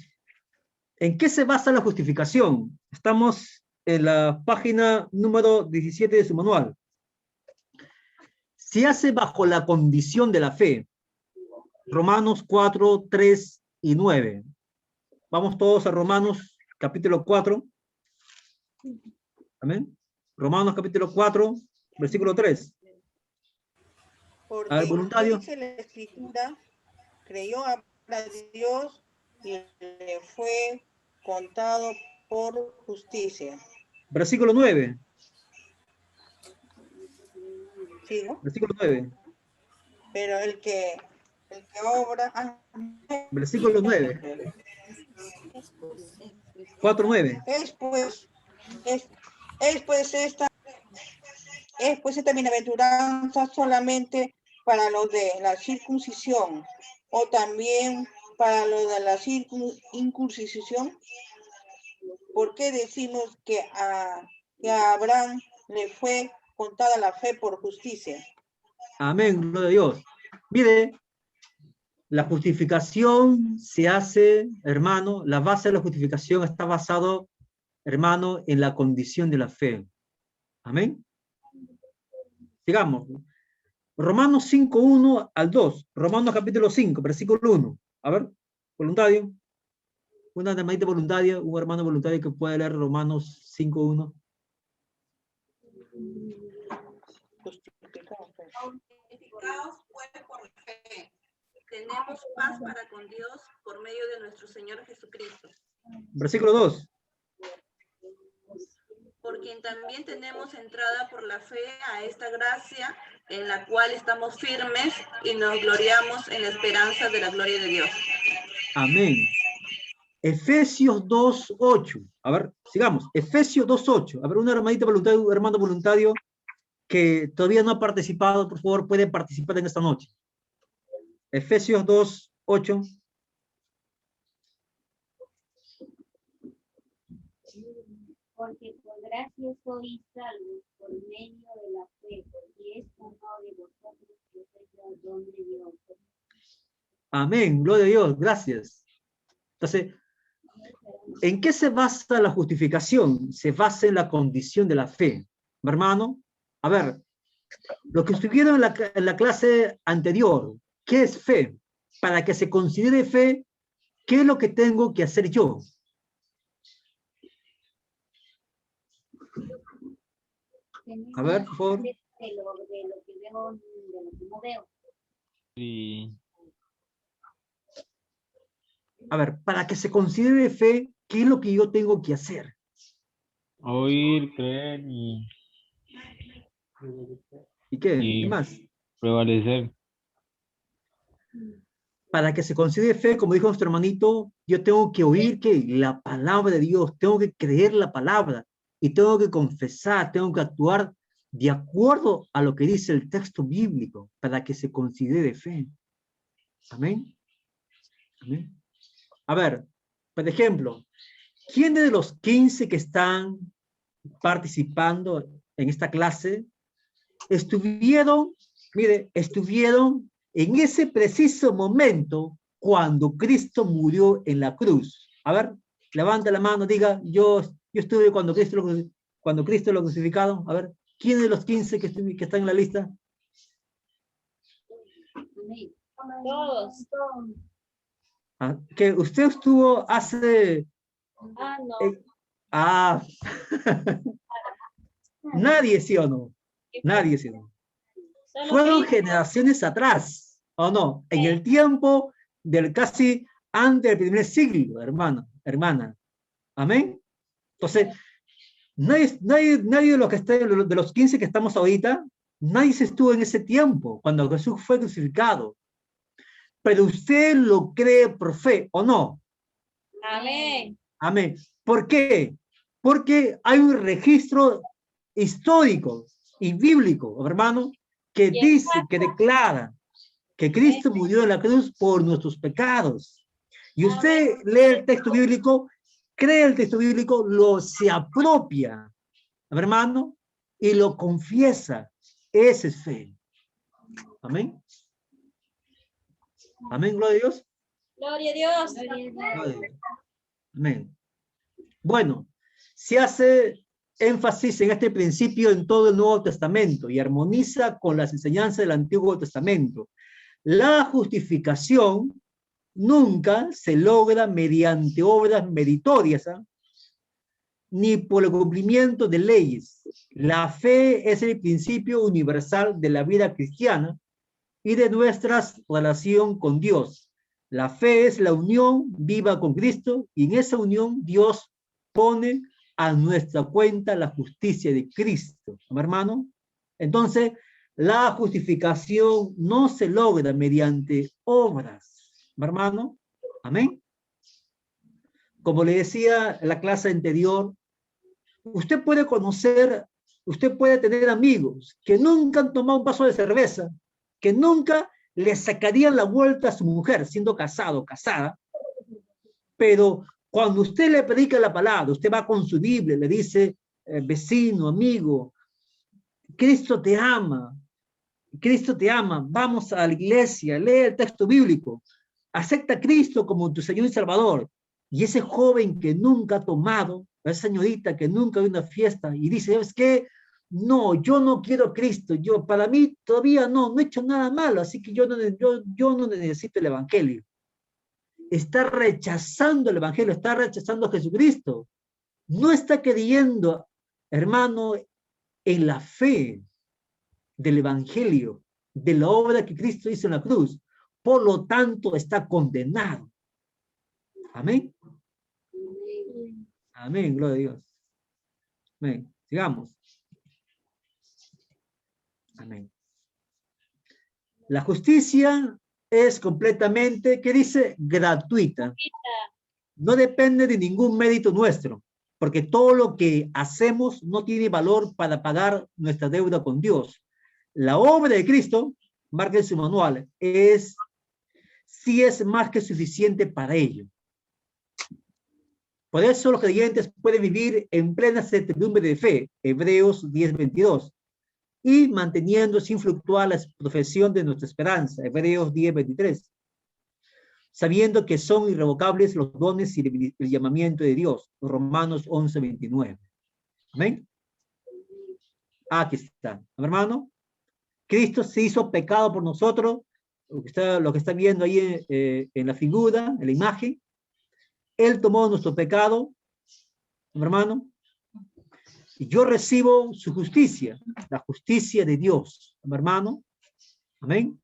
¿En qué se basa la justificación? Estamos en la página número 17 de su manual. Se hace bajo la condición de la fe. Romanos 4, 3 y 9. Vamos todos a Romanos capítulo 4. Amén. Romanos capítulo 4, versículo 3. Porque Al voluntario. dice la Escritura, creyó a Dios y le fue contado por justicia. Versículo 9. ¿Sigo? Versículo 9. Pero el que obra... Versículo 9. 4, 9. Es pues esta bienaventuranza solamente para los de la circuncisión, o también para los de la incircuncisión. ¿Por qué decimos que a Abraham le fue contada la fe por justicia? Amén, gloria a Dios. Mire, la justificación se hace, hermano, la base de la justificación está basado, hermano, en la condición de la fe. Amén. Sigamos. Romanos 5, 1 al 2. Romanos capítulo 5, versículo 1. A ver, voluntario. Una hermanita voluntaria, un hermano voluntario que puede leer Romanos 5, 1. Justificados pues por la fe. Tenemos paz para con Dios por medio de nuestro Señor Jesucristo. Versículo 2. Por quien también tenemos entrada por la fe a esta gracia en la cual estamos firmes y nos gloriamos en la esperanza de la gloria de Dios. Amén. Efesios 2:8. A ver, sigamos. Efesios 2:8. A ver, una hermanita voluntaria, un hermano voluntario que todavía no ha participado, por favor, puede participar en esta noche. Efesios 2:8. Porque por gracia sois salvos por medio de la fe, porque es uno de vosotros que es el don de Dios. Amén, gloria a Dios, gracias. Entonces, ¿en qué se basa la justificación? Se basa en la condición de la fe. ¿Mi hermano? A ver, lo que estuvieron en la clase anterior, ¿qué es fe? Para que se considere fe, ¿qué es lo que tengo que hacer yo? A ver, por favor. De lo que veo, de lo que no veo. Sí. A ver, para que se considere fe, ¿qué es lo que yo tengo que hacer? Oír, creer y ¿Y qué? Y- ¿Qué más? prevalecer. Para que se considere fe, como dijo nuestro hermanito, yo tengo que oír que la palabra de Dios, tengo que creer la palabra y tengo que confesar, tengo que actuar de acuerdo a lo que dice el texto bíblico para que se considere fe. Amén. Amén. A ver, por ejemplo, ¿quién de los 15 que están participando en esta clase estuvieron en ese preciso momento cuando Cristo murió en la cruz? A ver, levanta la mano, diga, yo estuve cuando Cristo lo crucificaron. A ver, ¿quién de los 15 que están en la lista? Todos. Ah, que usted estuvo hace... No. Nadie, ¿sí o no? Nadie, ¿sí o no? Fueron generaciones atrás, ¿o no? En el tiempo del casi antes del primer siglo, hermana. Amén. Entonces, nadie de los que estén, de los 15 que estamos ahorita, Nadie estuvo en ese tiempo, cuando Jesús fue crucificado. Pero usted lo cree por fe, ¿o no? Amén. Amén. ¿Por qué? Porque hay un registro histórico y bíblico, hermano, que dice, que declara que Cristo murió en la cruz por nuestros pecados. Y usted lee el texto bíblico, cree el texto bíblico, se apropia, hermano, y lo confiesa. Esa es fe. Amén. Amén, gloria a Dios. Gloria a Dios. Gloria a Dios. Amén. Bueno, se hace énfasis en este principio en todo el Nuevo Testamento y armoniza con las enseñanzas del Antiguo Testamento. La justificación nunca se logra mediante obras meritorias, ni por el cumplimiento de leyes. La fe es el principio universal de la vida cristiana y de nuestra relación con Dios. La fe es la unión viva con Cristo y en esa unión Dios pone a nuestra cuenta la justicia de Cristo. ¿No, hermano? Entonces, la justificación no se logra mediante obras. ¿No, hermano? Amén. Como le decía en la clase anterior, usted puede conocer, usted puede tener amigos que nunca han tomado un vaso de cerveza, que nunca le sacarían la vuelta a su mujer, siendo casado o casada, pero cuando usted le predica la palabra, usted va con su Biblia, le dice, vecino, amigo, Cristo te ama, vamos a la iglesia, lee el texto bíblico, acepta a Cristo como tu Señor y Salvador. Y ese joven que nunca ha tomado, esa señorita que nunca ha ido a una fiesta y dice, ¿sabes qué? No, yo no quiero a Cristo, para mí todavía no he hecho nada malo, así que yo no necesito el evangelio. Está rechazando el evangelio, está rechazando a Jesucristo. No está creyendo, hermano, en la fe del evangelio, de la obra que Cristo hizo en la cruz. Por lo tanto, está condenado. Amén. Amén, gloria a Dios. Amén. Sigamos. Amén. La justicia es completamente, ¿qué dice? Gratuita. No depende de ningún mérito nuestro, porque todo lo que hacemos no tiene valor para pagar nuestra deuda con Dios. La obra de Cristo, marca en su manual, sí es más que suficiente para ello. Por eso los creyentes pueden vivir en plena certidumbre de fe, Hebreos 10:22, y manteniendo sin fluctuar la profesión de nuestra esperanza, Hebreos 10:23, sabiendo que son irrevocables los dones y el llamamiento de Dios, Romanos 11:29. Amén. Aquí está, hermano. Cristo se hizo pecado por nosotros, lo que está viendo ahí en la figura, en la imagen. Él tomó nuestro pecado, hermano, y yo recibo su justicia, la justicia de Dios, hermano. Amén.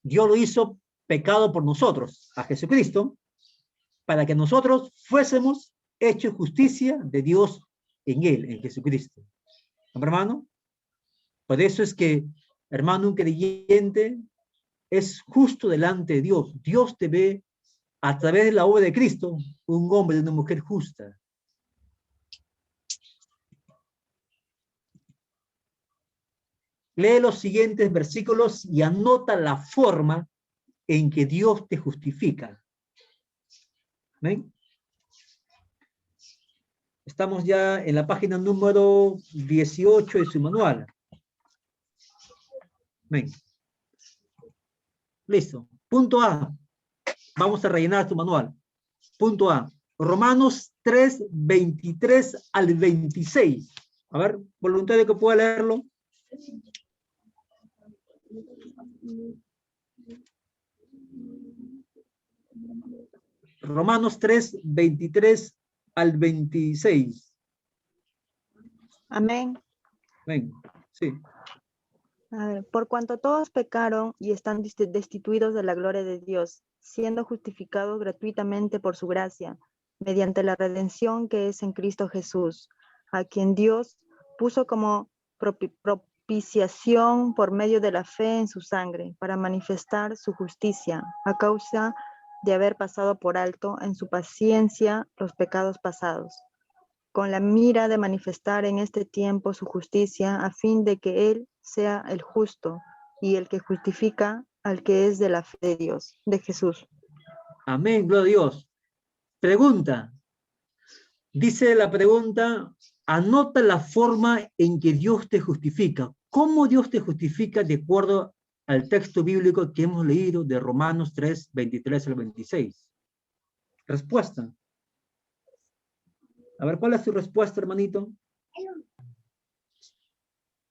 Dios lo hizo pecado por nosotros, a Jesucristo, para que nosotros fuésemos hechos justicia de Dios en Él, en Jesucristo. Hermano, por eso es que, hermano, un creyente es justo delante de Dios. Dios te ve a través de la obra de Cristo, un hombre y una mujer justa. Lee los siguientes versículos y anota la forma en que Dios te justifica. ¿Ven? Estamos ya en la página número 18 de su manual. ¿Ven? Listo. Punto A. Vamos a rellenar tu manual. Punto A. Romanos 3, 23 al 26. A ver, voluntario que pueda leerlo. Romanos 3, 23 al 26. Amén. Ven, sí. A ver, por cuanto todos pecaron y están destituidos de la gloria de Dios, siendo justificados gratuitamente por su gracia, mediante la redención que es en Cristo Jesús, a quien Dios puso como propiciación por medio de la fe en su sangre, para manifestar su justicia, a causa de haber pasado por alto en su paciencia los pecados pasados, con la mira de manifestar en este tiempo su justicia, a fin de que Él sea el justo y el que justifica al que es de la fe de Dios, de Jesús. Amén, gloria a Dios. Pregunta. Dice la pregunta, anota la forma en que Dios te justifica. ¿Cómo Dios te justifica de acuerdo al texto bíblico que hemos leído de Romanos 3, 23 al 26? Respuesta. A ver, ¿cuál es tu respuesta, hermanito?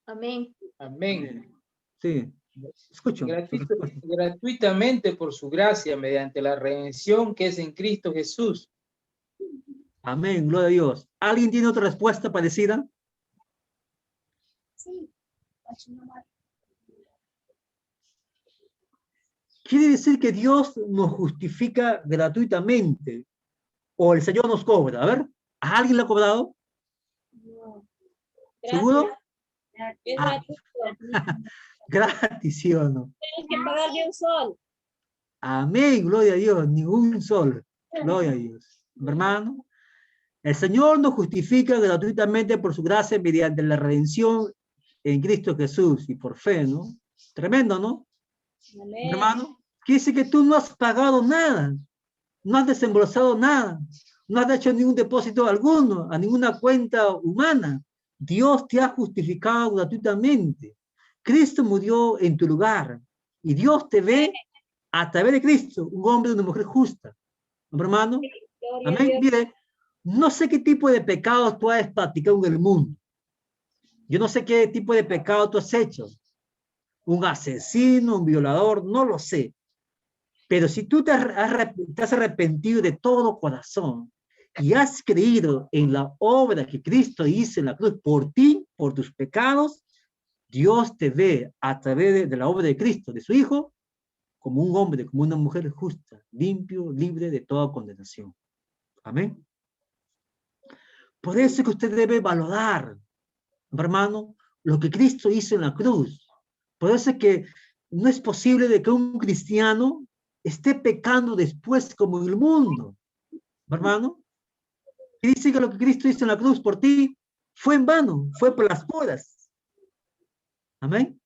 Amén. Amén. Sí, escucho. Gratuitamente por su gracia, mediante la redención que es en Cristo Jesús. Amén, gloria a Dios. ¿Alguien tiene otra respuesta parecida? Sí. Quiere decir que Dios nos justifica gratuitamente o el Señor nos cobra. A ver, ¿a alguien le ha cobrado? No. ¿Seguro? Es Gratis, ¿sí o no? Tienes que pagar de un sol. Amén, gloria a Dios, ningún sol. Gloria a Dios. Hermano, el Señor nos justifica gratuitamente por su gracia mediante la redención en Cristo Jesús y por fe, ¿no? Tremendo, ¿no? Amén. Hermano, quiere decir que tú no has pagado nada, no has desembolsado nada, no has hecho ningún depósito alguno a ninguna cuenta humana. Dios te ha justificado gratuitamente. Cristo murió en tu lugar y Dios te ve a través de Cristo, un hombre y una mujer justa. Hermano, amén. Mire, no sé qué tipo de pecados tú has practicado en el mundo. Yo no sé qué tipo de pecado tú has hecho. Un asesino, un violador, no lo sé. Pero si tú te has arrepentido de todo corazón y has creído en la obra que Cristo hizo en la cruz por ti, por tus pecados, Dios te ve a través de la obra de Cristo, de su Hijo, como un hombre, como una mujer justa, limpio, libre de toda condenación. Amén. Por eso es que usted debe valorar, hermano, lo que Cristo hizo en la cruz. Por eso es que no es posible de que un cristiano esté pecando después como en el mundo. Hermano, y dice que lo que Cristo hizo en la cruz por ti fue en vano, fue por las puras. Amén.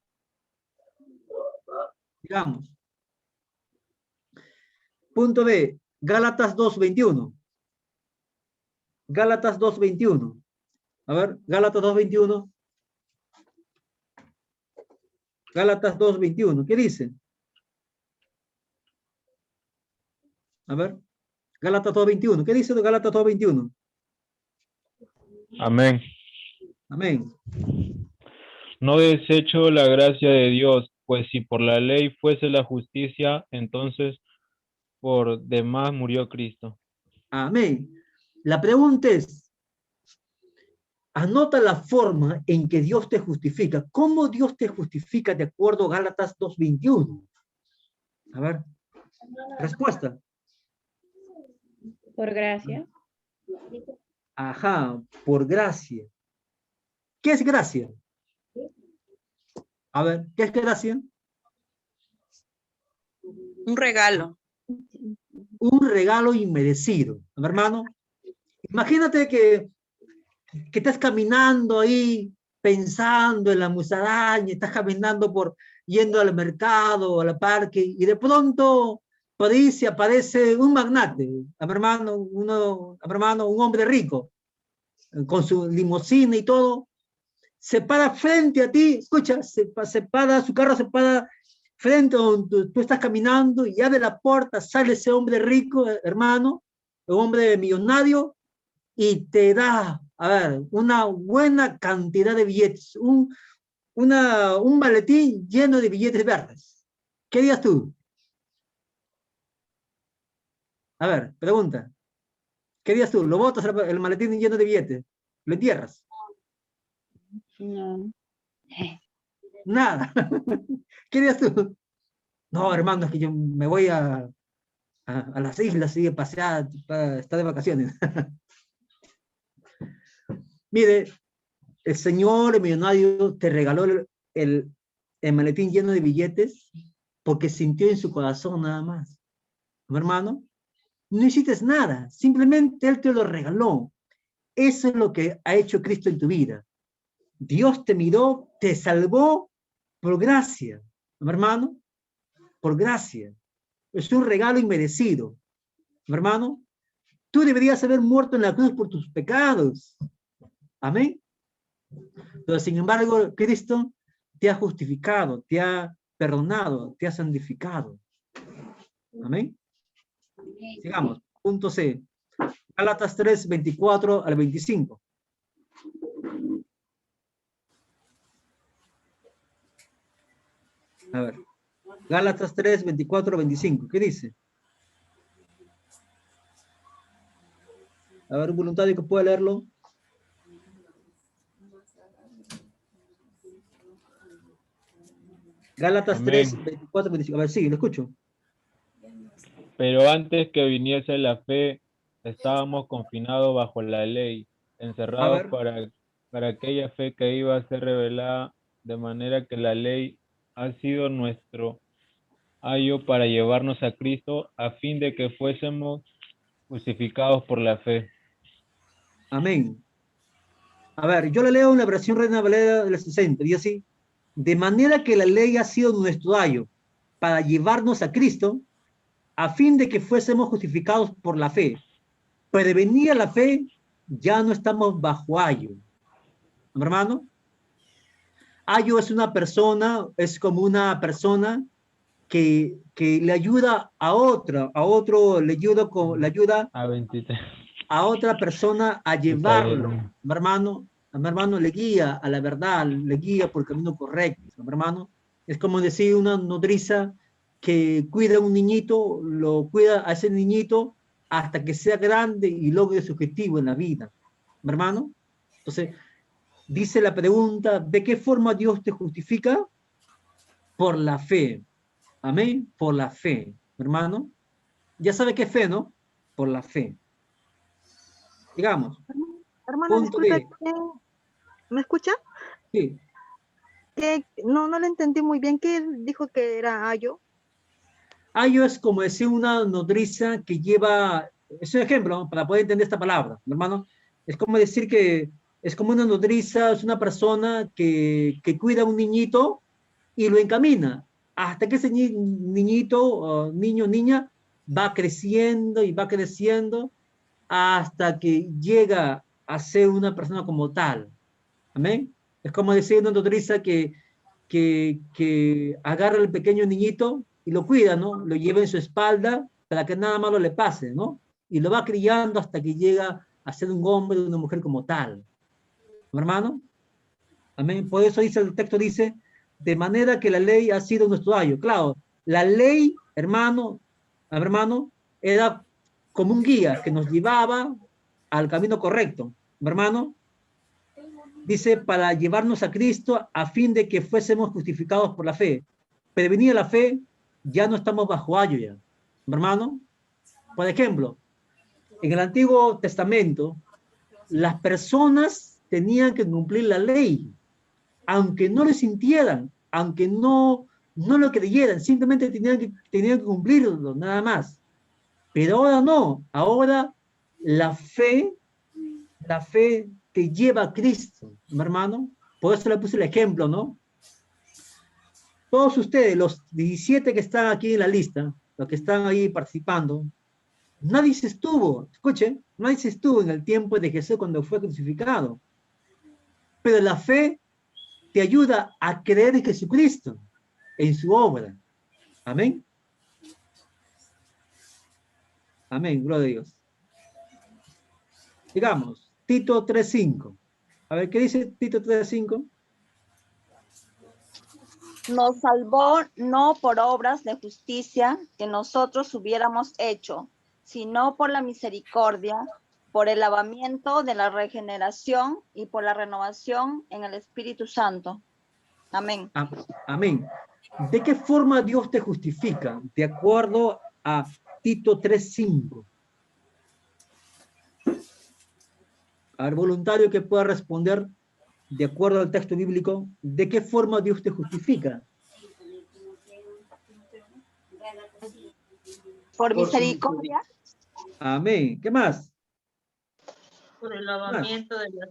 Digamos. Punto B, Gálatas 2:21. Gálatas 2:21. A ver, Gálatas 2:21. Gálatas 2:21. ¿Qué dice? A ver, Gálatas 2:21. ¿Qué dice de Gálatas 2:21? Amén. Amén. No desecho la gracia de Dios, pues si por la ley fuese la justicia, entonces por demás murió Cristo. Amén. La pregunta es, anota la forma en que Dios te justifica. ¿Cómo Dios te justifica de acuerdo a Gálatas 2:21? A ver, respuesta. Por gracia. Ajá, por gracia. ¿Qué es gracia? A ver, ¿qué es gracia? Un regalo. Un regalo inmerecido. Hermano, imagínate que estás caminando ahí pensando en la musaraña, estás caminando yendo al mercado, al parque, y de pronto por ahí se aparece un magnate, hermano, un hombre rico, con su limusina y todo, se para frente a ti, escucha, su carro se para frente a donde tú estás caminando y abre la puerta, sale ese hombre rico, hermano, un hombre millonario, y te da, a ver, una buena cantidad de billetes, un maletín lleno de billetes verdes. ¿Qué harías tú? A ver, pregunta. ¿Qué harías tú? ¿Lo botas el maletín lleno de billetes? ¿Lo entierras? No. Nada. ¿Qué harías tú? No, hermano, es que yo me voy a las islas y a pasear, para estar de vacaciones. Mire, el señor, el millonario, te regaló el maletín lleno de billetes porque sintió en su corazón nada más. ¿Mi hermano? No hiciste nada, simplemente Él te lo regaló. Eso es lo que ha hecho Cristo en tu vida. Dios te miró, te salvó por gracia. ¿Mi hermano? Por gracia. Es un regalo inmerecido. ¿Mi hermano? Tú deberías haber muerto en la cruz por tus pecados. Amén. Pero sin embargo, Cristo te ha justificado, te ha perdonado, te ha santificado. Amén. Sigamos. Punto C. Gálatas 3, 24 al 25. A ver. Gálatas 3, 24 al 25. ¿Qué dice? A ver, un voluntario que pueda leerlo. Gálatas 3, 24, 25. A ver, sí, lo escucho. Pero antes que viniese la fe, estábamos confinados bajo la ley, encerrados para aquella fe que iba a ser revelada, de manera que la ley ha sido nuestro ayo para llevarnos a Cristo, a fin de que fuésemos justificados por la fe. Amén. A ver, yo le leo en la versión Reina Valera de los 60, y así, de manera que la ley ha sido nuestro ayo para llevarnos a Cristo, a fin de que fuésemos justificados por la fe. Pero de venir a la fe, ya no estamos bajo ayo. ¿Hermano? Ayo es una persona, es como una persona que le ayuda a otro le ayuda a otra persona a llevarlo. Mi hermano le guía a la verdad, le guía por el camino correcto. Mi hermano, es como decir una nodriza que cuida a un niñito, lo cuida a ese niñito hasta que sea grande y logre su objetivo en la vida. ¿Mi hermano? Entonces, dice la pregunta, ¿de qué forma Dios te justifica? Por la fe. Amén. Por la fe. ¿Mi hermano? Ya sabe qué fe, ¿no? Por la fe. Digamos. Hermano, disculpe, ¿me escucha? Sí. No le entendí muy bien. ¿Qué dijo que era ayo? Ayo es como decir una nodriza que lleva, es un ejemplo, ¿no? Para poder entender esta palabra, hermano. Es como decir que es como una nodriza, es una persona que cuida a un niñito y lo encamina hasta que ese niñito, niño, niña, va creciendo y va creciendo hasta que llega a ser una persona como tal. Amén. Es como decir una nodriza que agarra al pequeño niñito y lo cuida, ¿no? Lo lleva en su espalda para que nada malo le pase, ¿no? Y lo va criando hasta que llega a ser un hombre o una mujer como tal. ¿No, hermano? Amén. Por eso dice el texto, dice, de manera que la ley ha sido nuestro ayo. Claro, la ley, hermano, era como un guía que nos llevaba al camino correcto. ¿No, hermano? Dice, para llevarnos a Cristo a fin de que fuésemos justificados por la fe. Pero venida la fe, ya no estamos bajo ayo ya. Hermano, por ejemplo, en el Antiguo Testamento, las personas tenían que cumplir la ley, aunque no lo sintieran, aunque no lo creyeran, simplemente tenían que cumplirlo, nada más. Pero ahora no, ahora la fe te lleva a Cristo, mi hermano. Por eso le puse el ejemplo, ¿no? Todos ustedes, los 17 que están aquí en la lista, los que están ahí participando, nadie se estuvo, escuchen, nadie se estuvo en el tiempo de Jesús cuando fue crucificado. Pero la fe te ayuda a creer en Jesucristo, en su obra. Amén. Amén, gloria a Dios. Digamos, Tito 3:5. A ver, ¿qué dice Tito 3:5? Nos salvó no por obras de justicia que nosotros hubiéramos hecho, sino por la misericordia, por el lavamiento de la regeneración y por la renovación en el Espíritu Santo. Amén. Amén. ¿De qué forma Dios te justifica? De acuerdo a Tito 3:5. A ver, voluntario que pueda responder de acuerdo al texto bíblico, ¿de qué forma Dios te justifica? Por misericordia. Amén. ¿Qué más? Por el lavamiento de la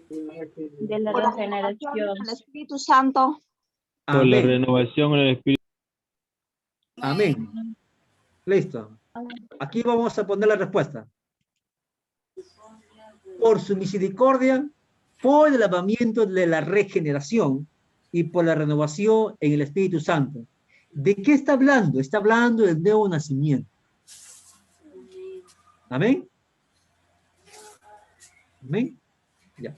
De la Por la regeneración. renovación del Espíritu Santo. Por la Amén. renovación en el Espíritu. Amén. Listo. Aquí vamos a poner la respuesta. Por su misericordia, por el lavamiento de la regeneración y por la renovación en el Espíritu Santo. ¿De qué está hablando? Está hablando del nuevo nacimiento. Amén. Amén. Ya.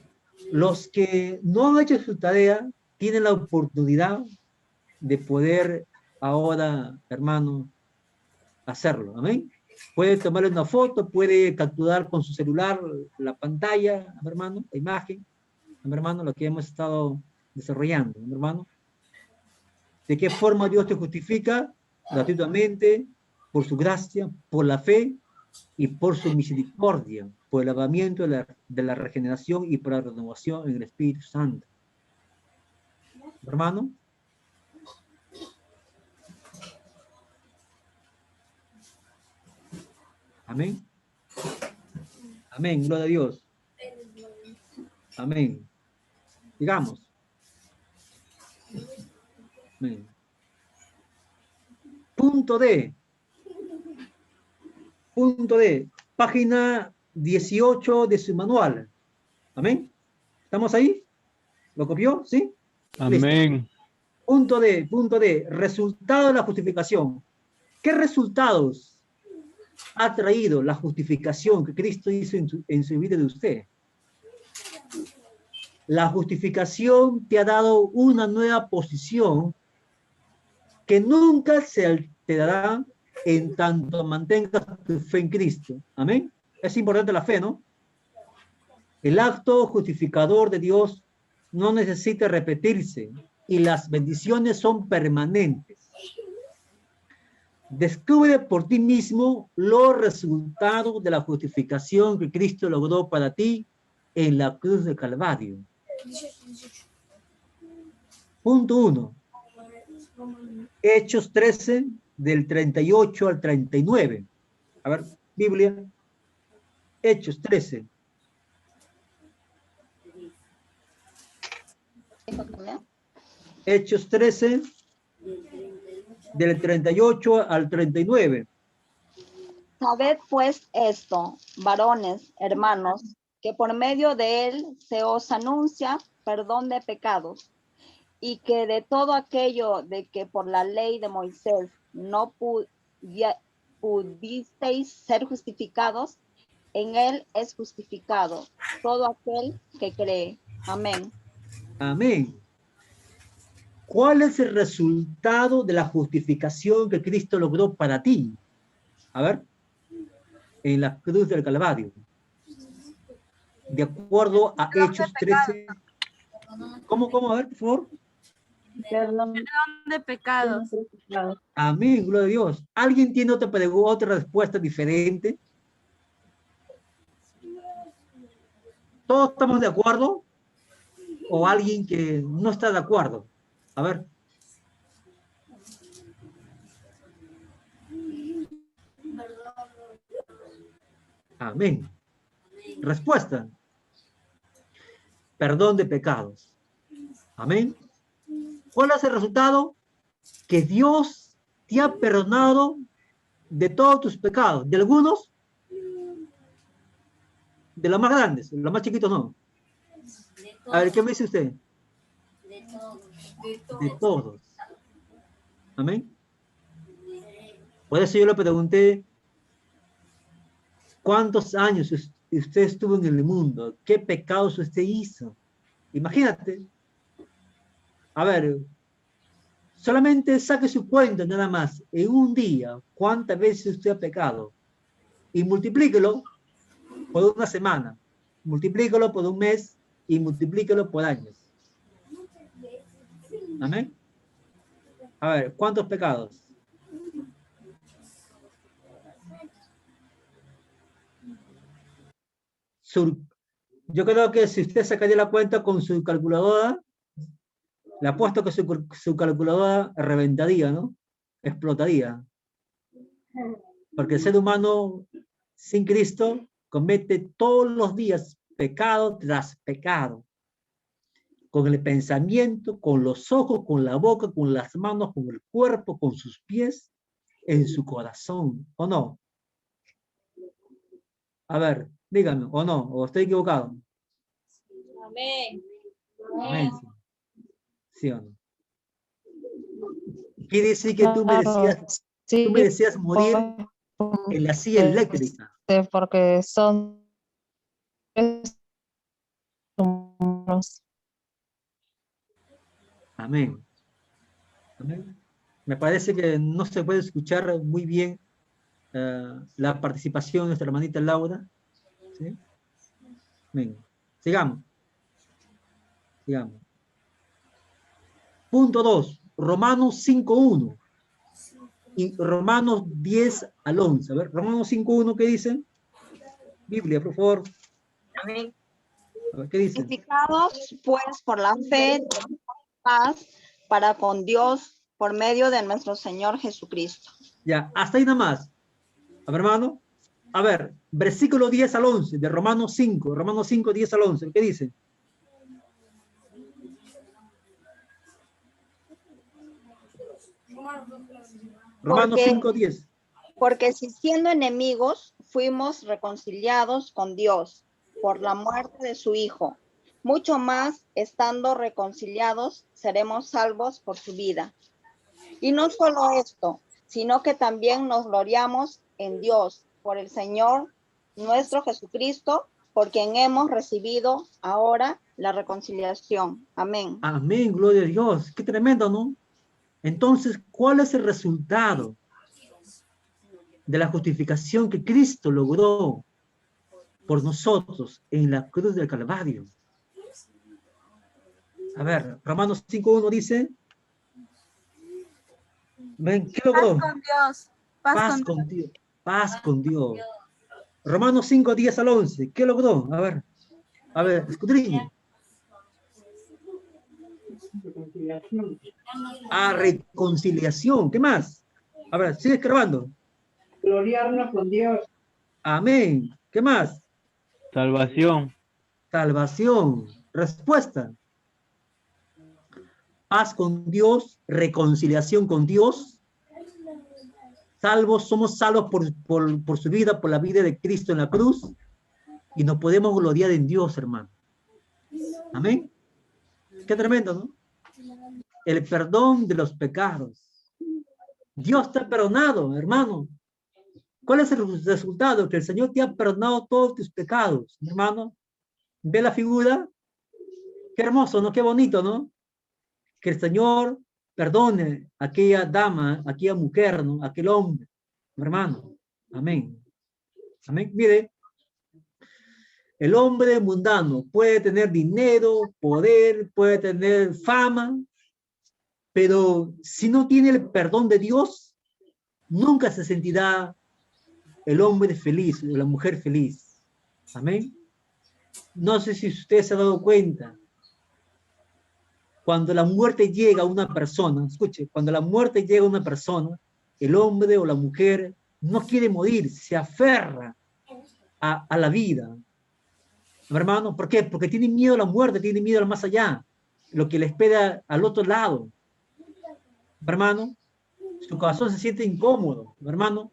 Los que no han hecho su tarea tienen la oportunidad de poder ahora, hermano, hacerlo. Amén. Puede tomarle una foto, puede capturar con su celular la pantalla, hermano, la imagen, hermano, lo que hemos estado desarrollando, hermano. ¿De qué forma Dios te justifica? Gratuitamente, por su gracia, por la fe y por su misericordia, por el lavamiento de la regeneración y por la renovación en el Espíritu Santo. Hermano. Amén. Amén, gloria a Dios. Amén. Digamos. Amén. Punto D. Punto D. Página 18 de su manual. Amén. ¿Estamos ahí? ¿Lo copió? ¿Sí? Amén. Listo. Punto D. Resultado de la justificación. ¿Qué resultados ha traído la justificación que Cristo hizo en su vida de usted? La justificación te ha dado una nueva posición que nunca se alterará en tanto mantengas tu fe en Cristo. Amén. Es importante la fe, ¿no? El acto justificador de Dios no necesita repetirse y las bendiciones son permanentes. Descubre por ti mismo los resultados de la justificación que Cristo logró para ti en la cruz del Calvario. Punto 1. Hechos 13, del 38 al 39. A ver, Biblia. Hechos 13. Hechos 13, del 38 al 39. Sabed pues esto, varones, hermanos, que por medio de él se os anuncia perdón de pecados, y que de todo aquello de que por la ley de Moisés no pudisteis ser justificados, en él es justificado todo aquel que cree. Amén. Amén. ¿Cuál es el resultado de la justificación que Cristo logró para ti? A ver, en la cruz del Calvario. De acuerdo a Hechos 13. ¿Cómo? A ver, por favor. Perdón de pecados. Amén, gloria a Dios. ¿Alguien tiene otra respuesta diferente? ¿Todos estamos de acuerdo? ¿O alguien que no está de acuerdo? A ver. Amén. Respuesta. Perdón de pecados. Amén. ¿Cuál es el resultado? Que Dios te ha perdonado de todos tus pecados. De algunos, de los más grandes, de los más chiquitos no. A ver, ¿qué me dice usted? De todos. De todos. Amén. Por eso yo le pregunté, ¿cuántos años usted estuvo en el mundo? ¿Qué pecados usted hizo? Imagínate. A ver, solamente saque su cuenta nada más. En un día, ¿cuántas veces usted ha pecado? Y multiplíquelo por una semana. Multiplíquelo por un mes y multiplíquelo por años. Amén. A ver, ¿cuántos pecados? Yo creo que si usted sacaría la cuenta con su calculadora, le apuesto que su calculadora reventaría, ¿no? Explotaría. Porque el ser humano sin Cristo comete todos los días pecado tras pecado. Con el pensamiento, con los ojos, con la boca, con las manos, con el cuerpo, con sus pies, en su corazón, ¿o no? A ver, díganme, ¿o no? ¿O estoy equivocado? Amén. Amén. ¿Sí o no? Quiere decir que tú merecías morir en la silla eléctrica. Porque son humanos. Amén. Amén. Me parece que no se puede escuchar muy bien la participación de nuestra hermanita Laura. ¿Sí? Amén. Sigamos. Sigamos. Punto 2. Romanos 5:1 y Romanos 10 al 11. A ver, Romanos 5:1, ¿qué dice? Biblia, por favor. Amén. A ver, ¿qué dice? Justificados, pues, por la fe, tenemos paz para con Dios por medio de nuestro Señor Jesucristo. Ya, hasta ahí nada más. A ver, hermano. A ver, versículo 10 al 11 de Romanos 5. Romanos 5, 10 al 11. ¿Qué dice? Romanos 5, 10. Porque si siendo enemigos fuimos reconciliados con Dios por la muerte de su Hijo, mucho más estando reconciliados seremos salvos por su vida. Y no solo esto, sino que también nos gloriamos en Dios por el Señor nuestro Jesucristo, por quien hemos recibido ahora la reconciliación. Amén. Amén, gloria a Dios. Qué tremendo, ¿no? Entonces, ¿cuál es el resultado de la justificación que Cristo logró por nosotros en la cruz del Calvario? A ver, Romanos 5:1 dice, ven, ¿qué logró? Paz con Dios. Paz con Dios. Paz con Dios. Romanos 5, 10 al 11, ¿qué logró? A ver, escudriñe. Reconciliación. ¿Qué más? A ver, sigue escribiendo. Gloriarnos con Dios. Amén. ¿Qué más? Salvación. Salvación. Respuesta. Paz con Dios, reconciliación con Dios. Salvos, somos salvos por su vida, por la vida de Cristo en la cruz. Y nos podemos gloriar en Dios, hermano. Amén. Qué tremendo, ¿no? El perdón de los pecados. Dios te ha perdonado, hermano. ¿Cuál es el resultado? Que el Señor te ha perdonado todos tus pecados, hermano. ¿Ve la figura? Qué hermoso, ¿no? Qué bonito, ¿no? Que el Señor perdone a aquella dama, a aquella mujer, ¿no? A aquel hombre, hermano. Amén. Amén. Mire, el hombre mundano puede tener dinero, poder, puede tener fama, pero si no tiene el perdón de Dios, nunca se sentirá el hombre feliz, la mujer feliz. Amén. No sé si usted se ha dado cuenta. Cuando la muerte llega a una persona, escuche, cuando la muerte llega a una persona, el hombre o la mujer no quiere morir, se aferra a la vida. Hermano, ¿por qué? Porque tiene miedo a la muerte, tiene miedo al más allá, lo que le espera al otro lado. Hermano, su corazón se siente incómodo, hermano.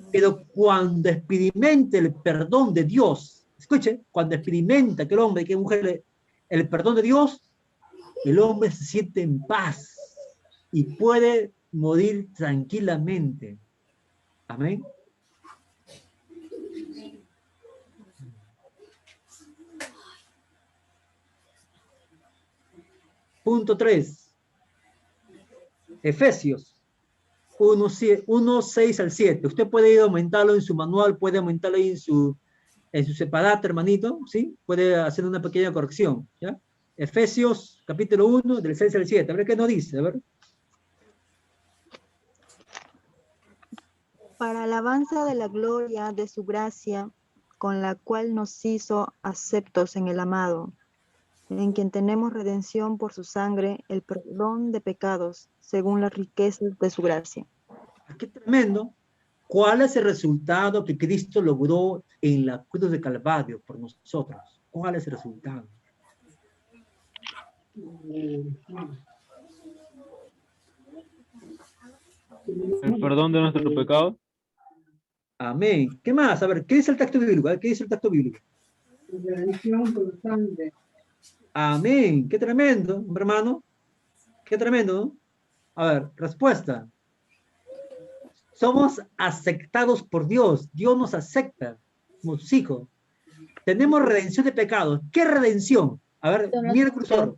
Pero cuando experimenta el perdón de Dios, escuche, cuando experimenta aquel hombre, aquella mujer, el perdón de Dios, el hombre se siente en paz y puede morir tranquilamente. Amén. Punto 3. Efesios 1, 6 al 7. Usted puede ir a aumentarlo en su manual, puede aumentarlo ahí en su separata, hermanito, ¿sí? Puede hacer una pequeña corrección, ¿ya? Efesios, capítulo 1, del 6 al 7. A ver qué nos dice, a ver. Para alabanza de la gloria de su gracia, con la cual nos hizo aceptos en el amado, en quien tenemos redención por su sangre, el perdón de pecados, según las riquezas de su gracia. ¡Qué tremendo! ¿Cuál es el resultado que Cristo logró en la cruz de Calvario por nosotros? ¿Cuál es el resultado? El perdón de nuestros pecados. Amén. ¿Qué más? A ver, ¿qué dice el texto bíblico? ¿Qué dice el texto bíblico? Redención por sangre. Amén. Qué tremendo, hermano. Qué tremendo, ¿no? A ver, respuesta. Somos aceptados por Dios. Dios nos acepta como sus hijos. Tenemos redención de pecados. ¿Qué redención? A ver, mira el cursor.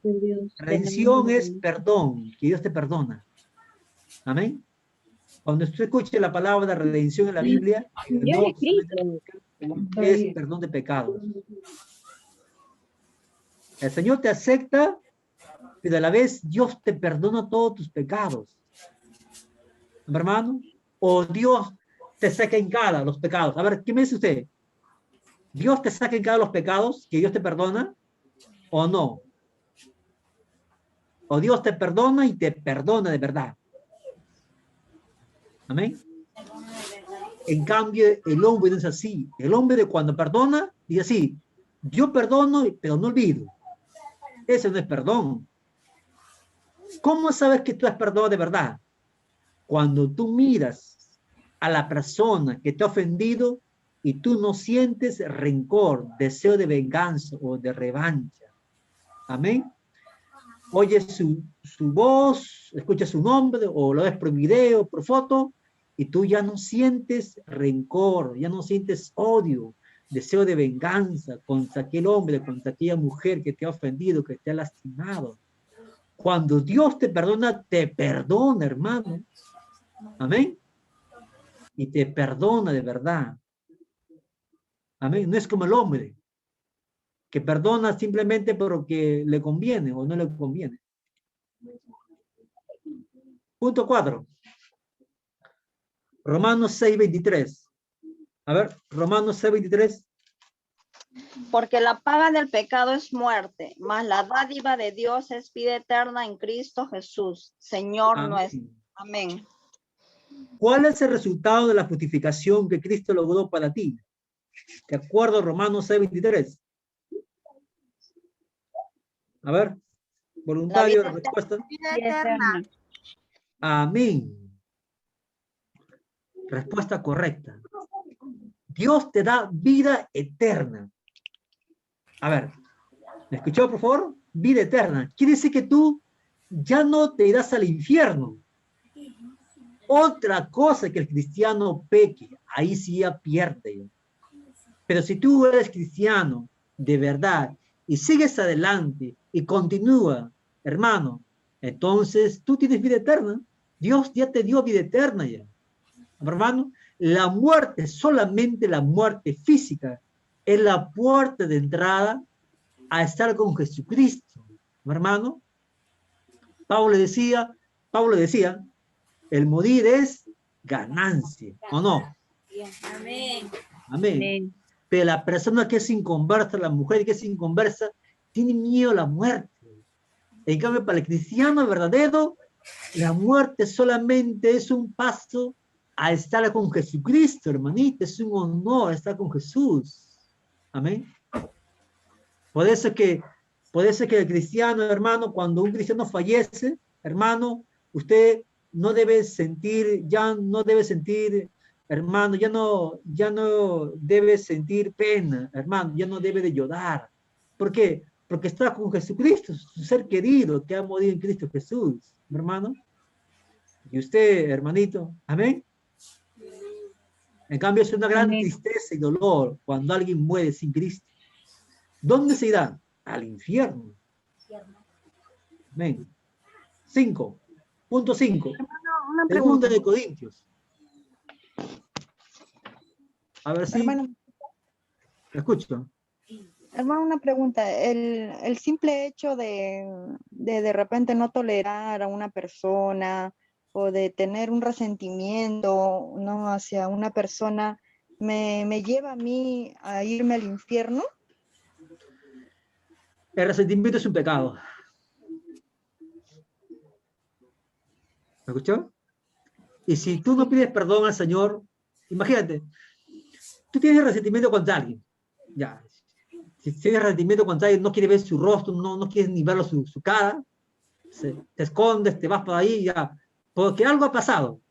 Redención es perdón, que Dios te perdona. Amén. Cuando usted escuche la palabra redención en la Biblia, es perdón de pecados. El Señor te acepta, pero a la vez Dios te perdona todos tus pecados. Hermano, o Dios te saca en cara los pecados. A ver, ¿qué me dice usted? ¿Dios te saca en cara los pecados que Dios te perdona o no? O Dios te perdona y te perdona de verdad. Amén. En cambio, el hombre no es así. El hombre de cuando perdona, dice así, yo perdono, pero no olvido. Ese no es perdón. ¿Cómo sabes que tú has perdonado de verdad? Cuando tú miras a la persona que te ha ofendido y tú no sientes rencor, deseo de venganza o de revancha. Amén. Oyes su voz, escuchas su nombre o lo ves por video, por foto, y tú ya no sientes rencor, ya no sientes odio, deseo de venganza contra aquel hombre, contra aquella mujer que te ha ofendido, que te ha lastimado. Cuando Dios te perdona, hermano. Amén. Y te perdona de verdad. Amén. No es como el hombre, que perdona simplemente porque le conviene o no le conviene. Punto 4. Romanos 6:23. A ver, Romanos 6:23. Porque la paga del pecado es muerte, mas la dádiva de Dios es vida eterna en Cristo Jesús, Señor nuestro. Amén. ¿Cuál es el resultado de la justificación que Cristo logró para ti? De acuerdo a Romanos 6:23. A ver, voluntario, la respuesta. Vida eterna. Amén. Respuesta correcta. Dios te da vida eterna. A ver, ¿me escuchó, por favor? Vida eterna. Quiere decir que tú ya no te irás al infierno. Otra cosa que el cristiano peque, ahí sí ya pierde. Pero si tú eres cristiano de verdad y sigues adelante y continúa, hermano, entonces tú tienes vida eterna. Dios ya te dio vida eterna ya. Hermano, la muerte, solamente la muerte física, es la puerta de entrada a estar con Jesucristo. Hermano, Pablo decía, el morir es ganancia, ¿o no? Amén. Amén. Pero la persona que es inconversa, la mujer que es inconversa, tiene miedo a la muerte. En cambio, para el cristiano verdadero, la muerte solamente es un paso a estar con Jesucristo, hermanita. Es un honor estar con Jesús. Amén. Por eso que el cristiano, hermano, cuando un cristiano fallece, hermano, usted no debe sentir, hermano, ya no debe sentir pena, hermano, ya no debe de llorar. ¿Por qué? Porque está con Jesucristo, su ser querido, que ha morido en Cristo Jesús, hermano. Y usted, hermanito, amén. En cambio, es una gran tristeza y dolor cuando alguien muere sin Cristo. ¿Dónde se irá? Al infierno. Amén. 5.5. Segunda de Corintios. A ver si... Hermano, escucho. Hermano, una pregunta. El simple hecho de repente no tolerar a una persona o de tener un resentimiento, ¿no?, hacia una persona, me lleva a mí a irme al infierno. El resentimiento es un pecado. ¿Me escuchó? Y si tú no pides perdón al Señor, imagínate, tú tienes resentimiento contra alguien, ya. Si tienes resentimiento contra alguien, no quieres ver su rostro, no quieres ni verlo su cara, te escondes, te vas por ahí, ya, porque algo ha pasado.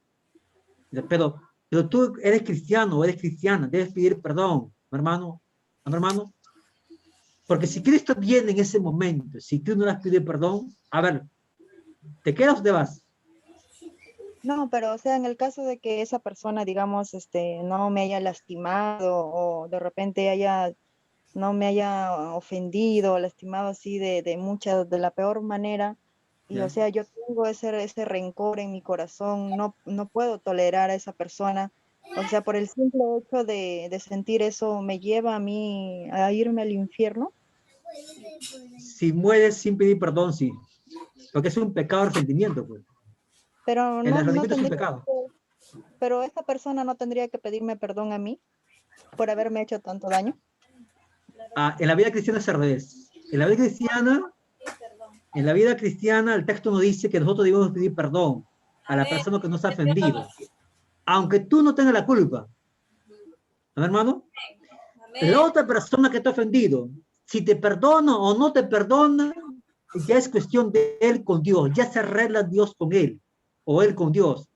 Pero tú eres cristiano o eres cristiana, debes pedir perdón, mi hermano, porque si Cristo viene en ese momento, si tú no le has pedido perdón, a ver, ¿te quedas o te vas? No, pero o sea, en el caso de que esa persona, digamos, no me haya lastimado o de repente no me haya ofendido, lastimado así de la peor manera, y Ya. o sea, yo tengo ese rencor en mi corazón, no puedo tolerar a esa persona, o sea, por el simple hecho de sentir eso, me lleva a mí a irme al infierno. Si mueres sin pedir perdón, sí, porque es un pecado de resentimiento, pues. Pero El resentimiento es un pecado. pero esa persona no tendría que pedirme perdón a mí por haberme hecho tanto daño. En la vida cristiana es al revés. En la vida cristiana, el texto nos dice que nosotros debemos pedir perdón a la persona que nos ha ofendido, aunque tú no tengas la culpa. ¿No, hermano? La otra persona que te ha ofendido, si te perdona o no te perdona, ya es cuestión de él con Dios, ya se arregla Dios con él, o él con Dios.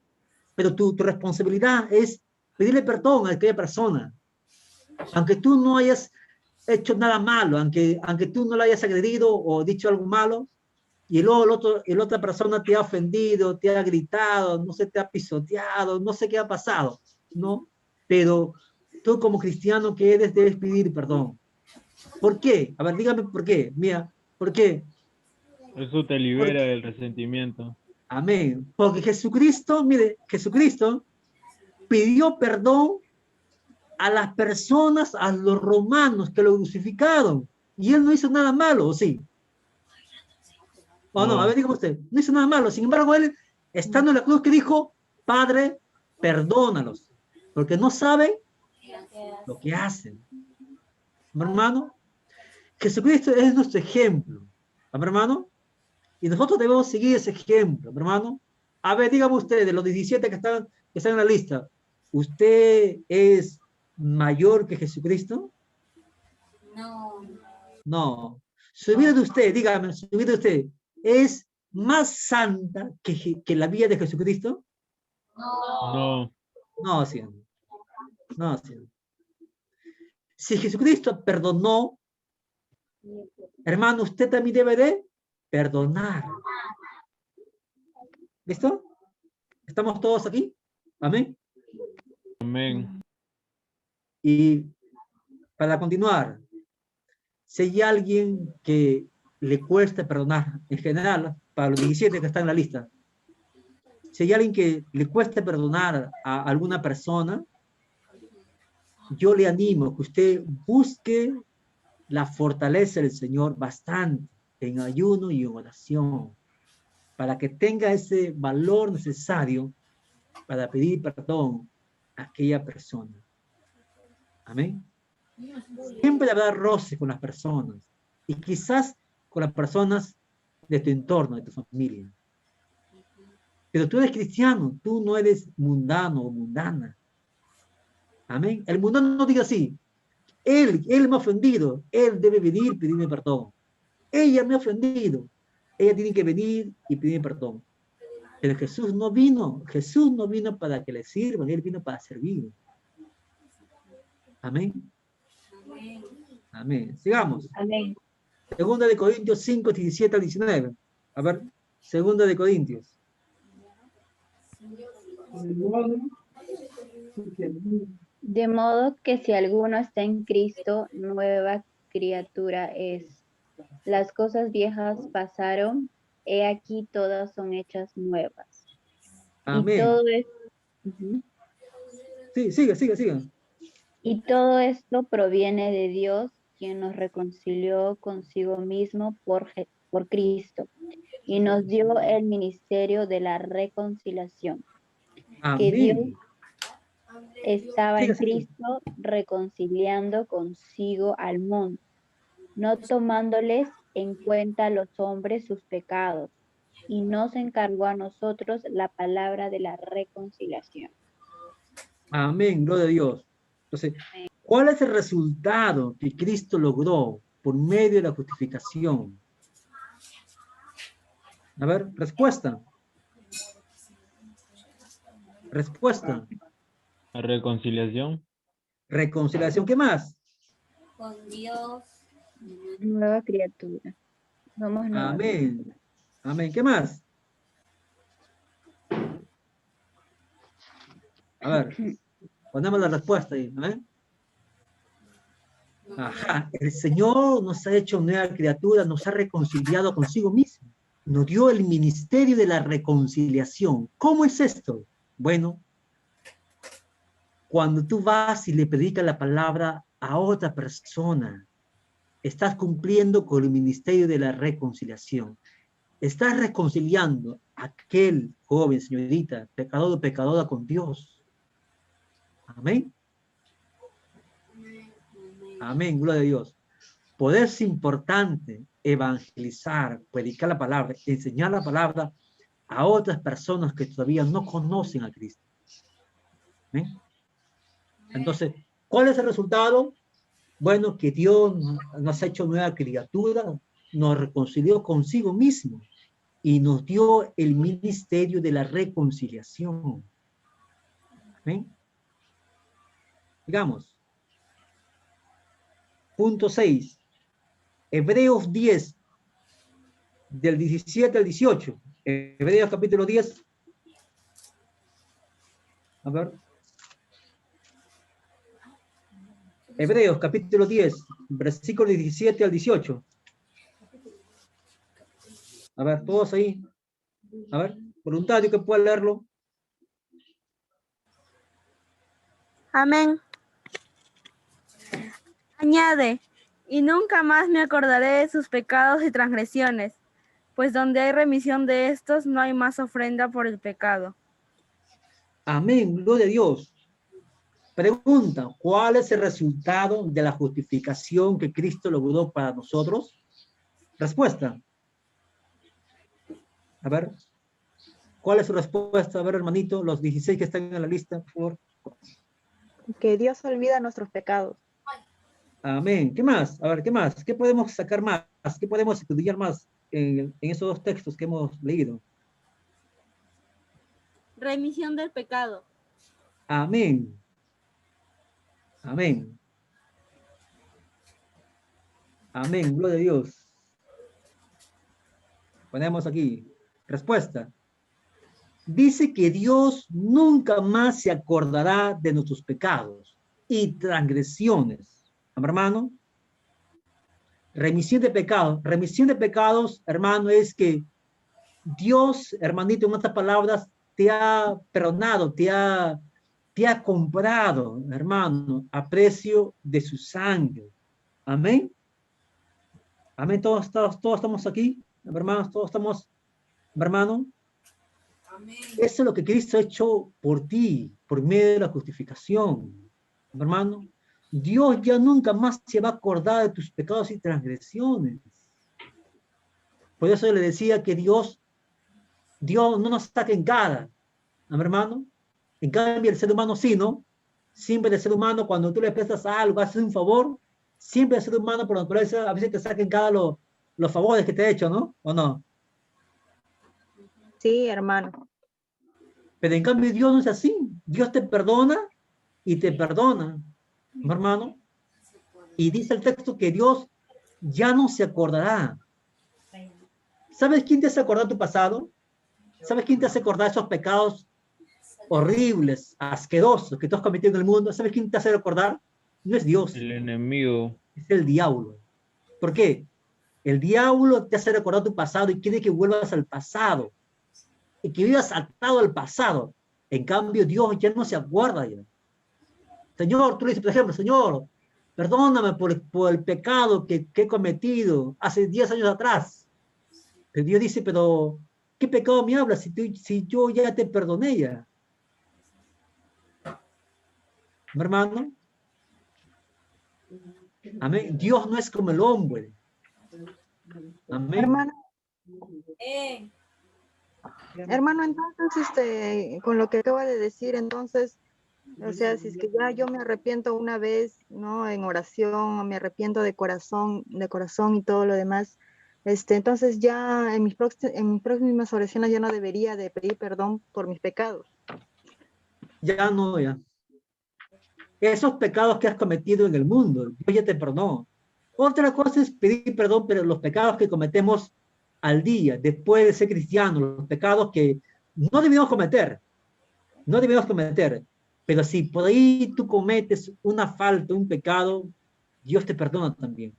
Pero tu responsabilidad es pedirle perdón a aquella persona, aunque tú no hayas hecho nada malo, aunque tú no le hayas agredido o dicho algo malo, y luego la otra persona te ha ofendido, te ha gritado, no sé, te ha pisoteado, no sé qué ha pasado, ¿no? Pero tú como cristiano que eres debes pedir perdón. ¿Por qué? A ver, dígame por qué. Mira, ¿por qué? Eso te libera del resentimiento. Amén. Porque Jesucristo, mire, Jesucristo pidió perdón a las personas, a los romanos que lo crucificaron. Y él no hizo nada malo, ¿o sí? ¿O no? A ver, dígame usted. No hizo nada malo. Sin embargo, él, estando en la cruz, que dijo, Padre, perdónalos, porque no saben lo que hacen. Hermano, Jesucristo es nuestro ejemplo. Hermano, y nosotros debemos seguir ese ejemplo, hermano. A ver, dígame usted, de los 17 que están en la lista, ¿usted es mayor que Jesucristo? No. No. Su vida de usted, dígame, su vida de usted, ¿es más santa que la vida de Jesucristo? No. No, sí. No, sí. Si Jesucristo perdonó, hermano, usted también debe de perdonar. ¿Listo? ¿Estamos todos aquí? Amén. Amén. Y para continuar, si hay alguien que le cuesta perdonar, en general, para los 17 que están en la lista, si hay alguien que le cuesta perdonar a alguna persona, yo le animo que usted busque la fortaleza del Señor bastante en ayuno y en oración, para que tenga ese valor necesario para pedir perdón a aquella persona. Amén. Siempre habrá roce con las personas y quizás con las personas de tu entorno, de tu familia. Pero tú eres cristiano, tú no eres mundano o mundana. Amén. El mundano no diga así. Él me ha ofendido, él debe venir y pedirme perdón. Ella me ha ofendido, ella tiene que venir y pedirme perdón. Pero Jesús no vino para que le sirvan, él vino para servir. Amén. Amén. Sigamos. Amén. Segunda de Corintios 5, 17 al 19. A ver, Segunda de Corintios. De modo que si alguno está en Cristo, nueva criatura es. Las cosas viejas pasaron, he aquí todas son hechas nuevas. Amén. Y todo es... Sí, sigue. Y todo esto proviene de Dios, quien nos reconcilió consigo mismo por Cristo, y nos dio el ministerio de la reconciliación. Amén. estaba en Sigue, sigue. Cristo reconciliando consigo al mundo, no tomándoles en cuenta a los hombres sus pecados, y nos encargó a nosotros la palabra de la reconciliación. Amén, gloria a Dios. Entonces, ¿cuál es el resultado que Cristo logró por medio de la justificación? A ver, respuesta. Respuesta. La reconciliación. Reconciliación, ¿qué más? Con Dios. Nueva criatura. Somos nuevas. Amén. Amén, ¿qué más? A ver, ponemos la respuesta ahí, ¿eh? Ajá, el Señor nos ha hecho nueva criatura, nos ha reconciliado consigo mismo. Nos dio el ministerio de la reconciliación. ¿Cómo es esto? Bueno, cuando tú vas y le predicas la palabra a otra persona, estás cumpliendo con el ministerio de la reconciliación. Estás reconciliando a aquel joven, señorita, pecador o pecadora con Dios. Amén. Amén, gloria a Dios. Por eso es importante evangelizar, predicar la palabra, enseñar la palabra a otras personas que todavía no conocen a Cristo. ¿Amén? Entonces, ¿cuál es el resultado? Bueno, que Dios nos ha hecho nueva criatura, nos reconcilió consigo mismo y nos dio el ministerio de la reconciliación. ¿Amén? Digamos. Punto 6. Hebreos 10, del 17 al 18. Hebreos capítulo 10. A ver. Hebreos capítulo 10, versículo 17 al 18. A ver, todos ahí. A ver, voluntario que pueda leerlo. Amén. Añade, y nunca más me acordaré de sus pecados y transgresiones, pues donde hay remisión de estos no hay más ofrenda por el pecado. Amén, gloria a Dios. Pregunta, ¿cuál es el resultado de la justificación que Cristo logró para nosotros? Respuesta. A ver, ¿cuál es su respuesta? A ver, hermanito, los 16 que están en la lista, por favor. Que Dios olvida nuestros pecados. Amén. ¿Qué más? A ver, ¿qué más? ¿Qué podemos sacar más? ¿Qué podemos estudiar más en esos dos textos que hemos leído? Remisión del pecado. Amén. Amén. Amén. Gloria a Dios. Ponemos aquí. Respuesta. Dice que Dios nunca más se acordará de nuestros pecados y transgresiones. Hermano, remisión de pecados. Remisión de pecados, hermano, es que Dios, hermanito, en otras palabras, te ha perdonado, te ha comprado, hermano, a precio de su sangre. Amén. Amén. Todos estamos aquí, hermanos, todos estamos, hermano. Amén. Eso es lo que Cristo ha hecho por ti, por medio de la justificación, hermano. Dios ya nunca más se va a acordar de tus pecados y transgresiones. Por eso le decía que Dios no nos saca en cara, ¿no, hermano? En cambio, el ser humano sí, ¿no? Siempre el ser humano, cuando tú le prestas algo, haces un favor, siempre el ser humano por naturaleza a veces te saca en cara los favores que te ha hecho, ¿no? ¿O no? Sí, hermano. Pero en cambio Dios no es así. Dios te perdona y te perdona, ¿no, hermano? Y dice el texto que Dios ya no se acordará. ¿Sabes quién te hace acordar tu pasado? ¿Sabes quién te hace acordar esos pecados horribles, asquerosos que tú has cometido en el mundo? ¿Sabes quién te hace recordar? No es Dios. El enemigo. Es el diablo. ¿Por qué? El diablo te hace recordar tu pasado y quiere que vuelvas al pasado. Y que vivas atado al pasado. En cambio, Dios ya no se acuerda ya. Señor, tú le dices, por ejemplo, Señor, perdóname por el pecado que he cometido hace 10 años atrás. Pero Dios dice, pero ¿qué pecado me hablas si yo ya te perdoné ya? hermano. Amén. Dios no es como el hombre. Amén. Hermano, entonces, con lo que acaba de decir, entonces, o sea, si es que ya yo me arrepiento una vez, ¿no? En oración, o me arrepiento de corazón y todo lo demás, entonces ya en mis próximas oraciones ya no debería de pedir perdón por mis pecados. Ya no, ya. Esos pecados que has cometido en el mundo, Dios ya te perdonó. Otra cosa es pedir perdón, pero los pecados que cometemos al día, después de ser cristianos, los pecados que no debemos cometer, pero si por ahí tú cometes una falta, un pecado, Dios te perdona también.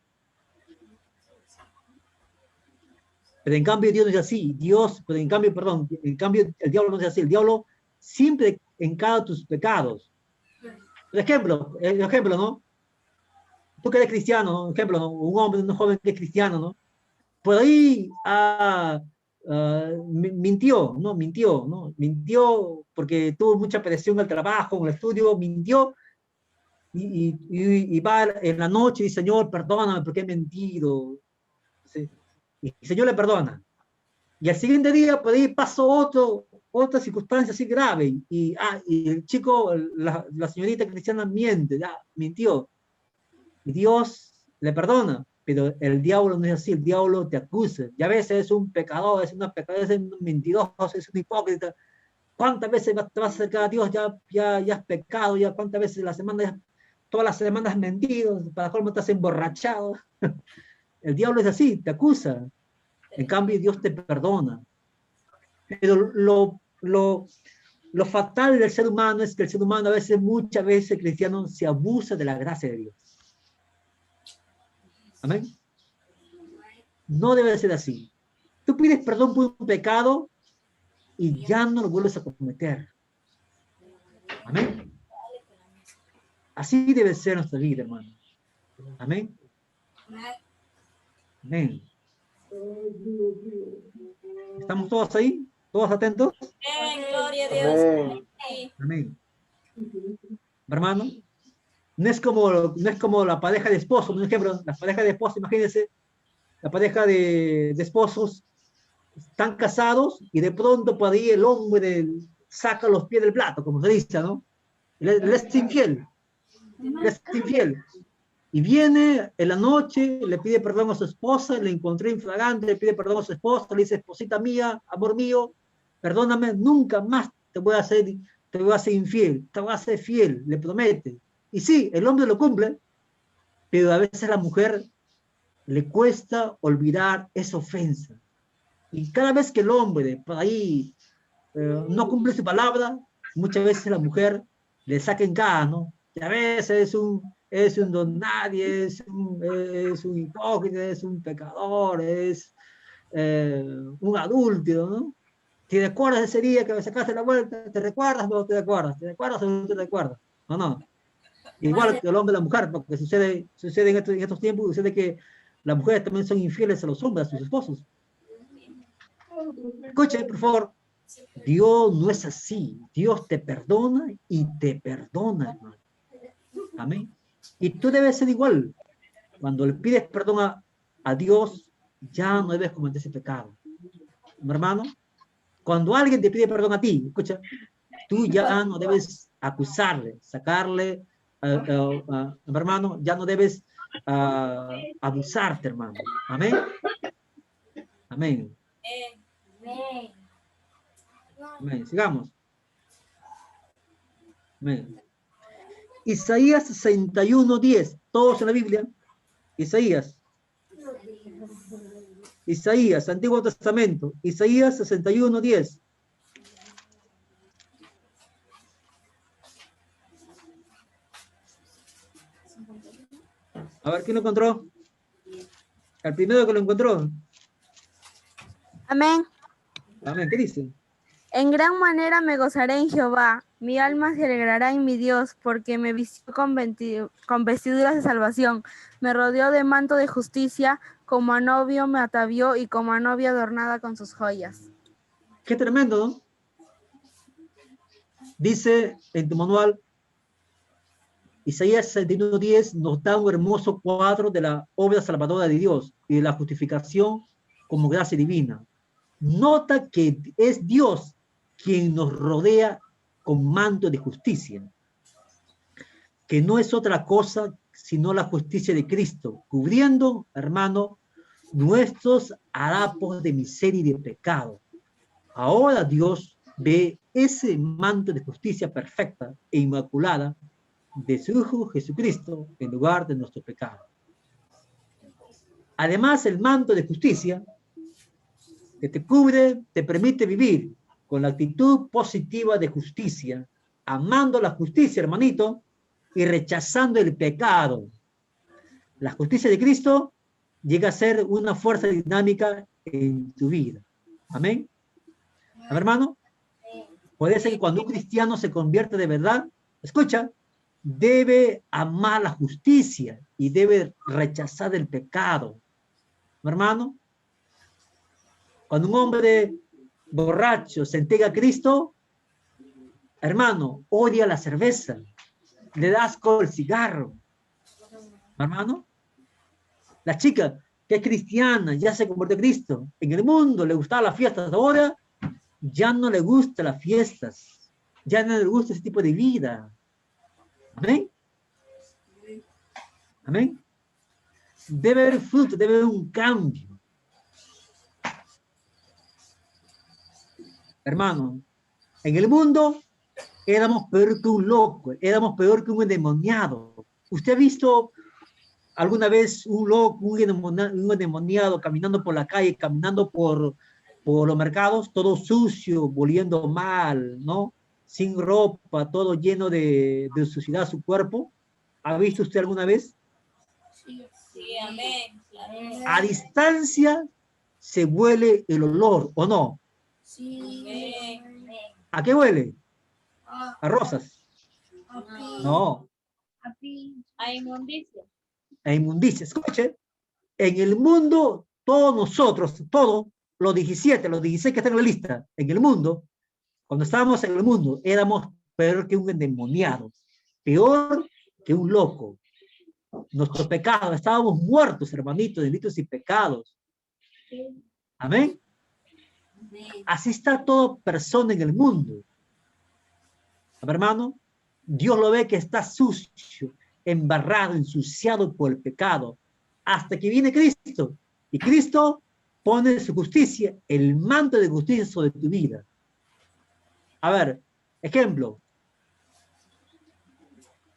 Pero en cambio Dios no es así, en cambio el diablo no es así, el diablo siempre encara tus pecados. Por ejemplo, ¿no? Tú que eres cristiano, ¿no? Ejemplo, ¿no? Un hombre, un joven que es cristiano, ¿no? Por ahí mintió, ¿no? Mintió porque tuvo mucha presión al trabajo, en el estudio, mintió y va en la noche y dice, Señor, perdóname porque he mentido. ¿Sí? Y el Señor le perdona. Y al siguiente día, por ahí pasó otra circunstancia así grave y el chico, la señorita cristiana miente, ya, mintió. Y Dios le perdona, pero el diablo no es así, el diablo te acusa. Y a veces es un pecador, es un mentiroso, es un hipócrita. ¿Cuántas veces te vas a acercar a Dios? Ya has pecado, ya cuántas veces todas las semanas has mentido, para colmo te has emborrachado. El diablo es así, te acusa. En cambio, Dios te perdona. Pero lo fatal del ser humano es que el ser humano muchas veces, el cristiano, se abusa de la gracia de Dios. Amén. No debe ser así. Tú pides perdón por un pecado y ya no lo vuelves a cometer. Amén. Así debe ser nuestra vida, hermano. Amén. Amén. ¿Estamos todos ahí? ¿Todos atentos? Gloria a Dios. Amén. Hermano, no es como la pareja de esposos, por ejemplo, la pareja de esposos, imagínense, la pareja de esposos están casados y de pronto por ahí el hombre saca los pies del plato, como se dice, ¿no? Él es infiel. Y viene en la noche, le pide perdón a su esposa, le encontré infragante, le pide perdón a su esposa, le dice, esposita mía, amor mío, perdóname, nunca más te voy a ser infiel, te voy a ser fiel, le promete. Y sí, el hombre lo cumple, pero a veces a la mujer le cuesta olvidar esa ofensa. Y cada vez que el hombre por ahí no cumple su palabra, muchas veces la mujer le saca en cara, ¿no? Y a veces es un don nadie, es un hipócrita, es un pecador, es un adúltero, ¿no? ¿Te recuerdas de ese día que me sacaste la vuelta? ¿Te recuerdas o no te recuerdas? ¿Te recuerdas o no te recuerdas? No. Igual que el hombre y la mujer, porque sucede en estos tiempos, sucede que las mujeres también son infieles a los hombres, a sus esposos. Escuche, por favor. Dios no es así. Dios te perdona y te perdona, hermano. Amén. Y tú debes ser igual. Cuando le pides perdón a Dios, ya no debes cometer ese pecado. ¿Mi hermano? Cuando alguien te pide perdón a ti, escucha, tú ya no debes acusarle, sacarle, mi hermano, ya no debes abusarte, hermano. Amén. Amén. Amén. Sigamos. Amén. Isaías 61:10. Todos en la Biblia. Isaías, Antiguo Testamento. Isaías 61:10. A ver, ¿quién lo encontró? El primero que lo encontró. Amén. Amén. ¿Qué dice? En gran manera me gozaré en Jehová, mi alma se alegrará en mi Dios, porque me vistió con vestiduras de salvación, me rodeó de manto de justicia, como a novio me atavió y como a novia adornada con sus joyas. Qué tremendo, ¿no? Dice en tu manual, Isaías 61:10 nos da un hermoso cuadro de la obra salvadora de Dios y de la justificación como gracia divina. Nota que es Dios quien nos rodea con manto de justicia, que no es otra cosa sino la justicia de Cristo, cubriendo, hermano, nuestros harapos de miseria y de pecado. Ahora Dios ve ese manto de justicia perfecta e inmaculada de su Hijo Jesucristo en lugar de nuestro pecado. Además, el manto de justicia que te cubre te permite vivir con la actitud positiva de justicia, amando la justicia, hermanito, y rechazando el pecado. La justicia de Cristo llega a ser una fuerza dinámica en tu vida. Amén. A ver, hermano, puede ser que cuando un cristiano se convierte de verdad, escucha, debe amar la justicia y debe rechazar el pecado. ¿Mi hermano? Cuando un hombre borracho se entrega a Cristo, hermano, odia la cerveza, le da asco el cigarro. ¿Mi hermano? La chica que es cristiana ya se convirtió a Cristo. En el mundo le gustaban las fiestas, ahora ya no le gustan las fiestas, ya no le gusta ese tipo de vida. Amén. Amén. Debe haber fruto, debe haber un cambio. Hermano, en el mundo éramos peor que un loco, éramos peor que un endemoniado. ¿Usted ha visto alguna vez un loco, un endemoniado caminando por la calle, caminando por los mercados, todo sucio, oliendo mal, ¿no? Sin ropa, todo lleno de suciedad su cuerpo? ¿Ha visto usted alguna vez? Sí, amén. Claro. A distancia se huele el olor, ¿o no? Sí. Amén. ¿A qué huele? ¿A rosas? No. A inmundicia. A inmundicia. Escuche, en el mundo, todos nosotros, todos los 16 que están en la lista, en el mundo, cuando estábamos en el mundo, éramos peor que un endemoniado, peor que un loco. Nuestros pecados, estábamos muertos, hermanitos, delitos y pecados. Amén. Así está toda persona en el mundo. A ver, hermano, Dios lo ve que está sucio, embarrado, ensuciado por el pecado, hasta que viene Cristo. Y Cristo pone su justicia, el manto de justicia sobre tu vida. A ver, ejemplo.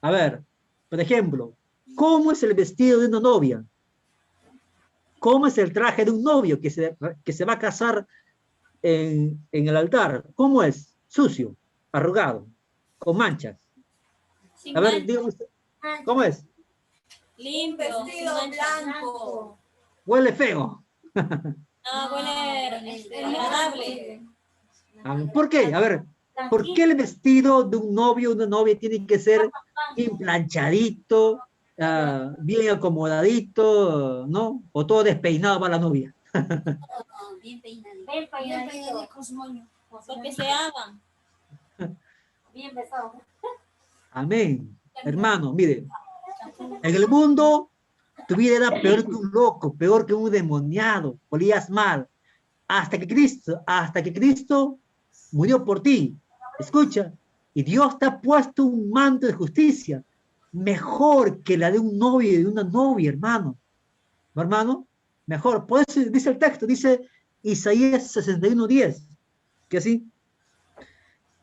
A ver, por ejemplo, ¿cómo es el vestido de una novia? ¿Cómo es el traje de un novio que se va a casar en el altar? ¿Cómo es? Sucio, arrugado, con manchas. A ver, dígame usted, ¿cómo es? Limpio, vestido blanco. Huele feo. No, huele agradable. ¿Por qué? A ver, ¿por qué el vestido de un novio o una novia tiene que ser bien planchadito, bien acomodadito, ¿no? O todo despeinado para la novia? Bien peinadito. Bien peinadito. Porque se aman. Bien besado. Amén. Hermano, mire, en el mundo tu vida era peor que un loco, peor que un demoniado, olías mal, hasta que Cristo murió por ti. Escucha, y Dios te ha puesto un manto de justicia, mejor que la de un novio y de una novia, hermano. ¿No, hermano? Mejor. Por eso dice el texto, dice Isaías 61:10, que así.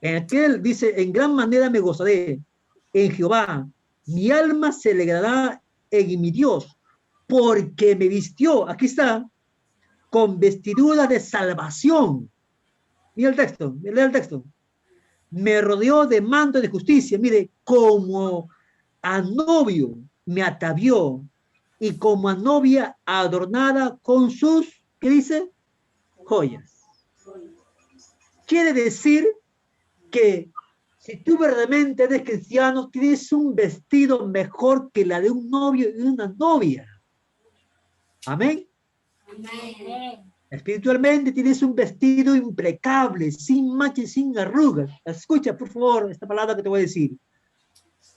En aquel dice, en gran manera me gozaré en Jehová, mi alma se alegrará en mi Dios, porque me vistió, aquí está, con vestiduras de salvación. Mira el texto, lea el texto. Me rodeó de manto de justicia, mire, como a novio me atavió, y como a novia adornada con sus, ¿qué dice? Joyas. Quiere decir que si tú verdaderamente eres cristiano, tienes un vestido mejor que la de un novio y una novia. Amén. Amén. Espiritualmente tienes un vestido impecable, sin manchas, sin arrugas. Escucha, por favor, esta palabra que te voy a decir.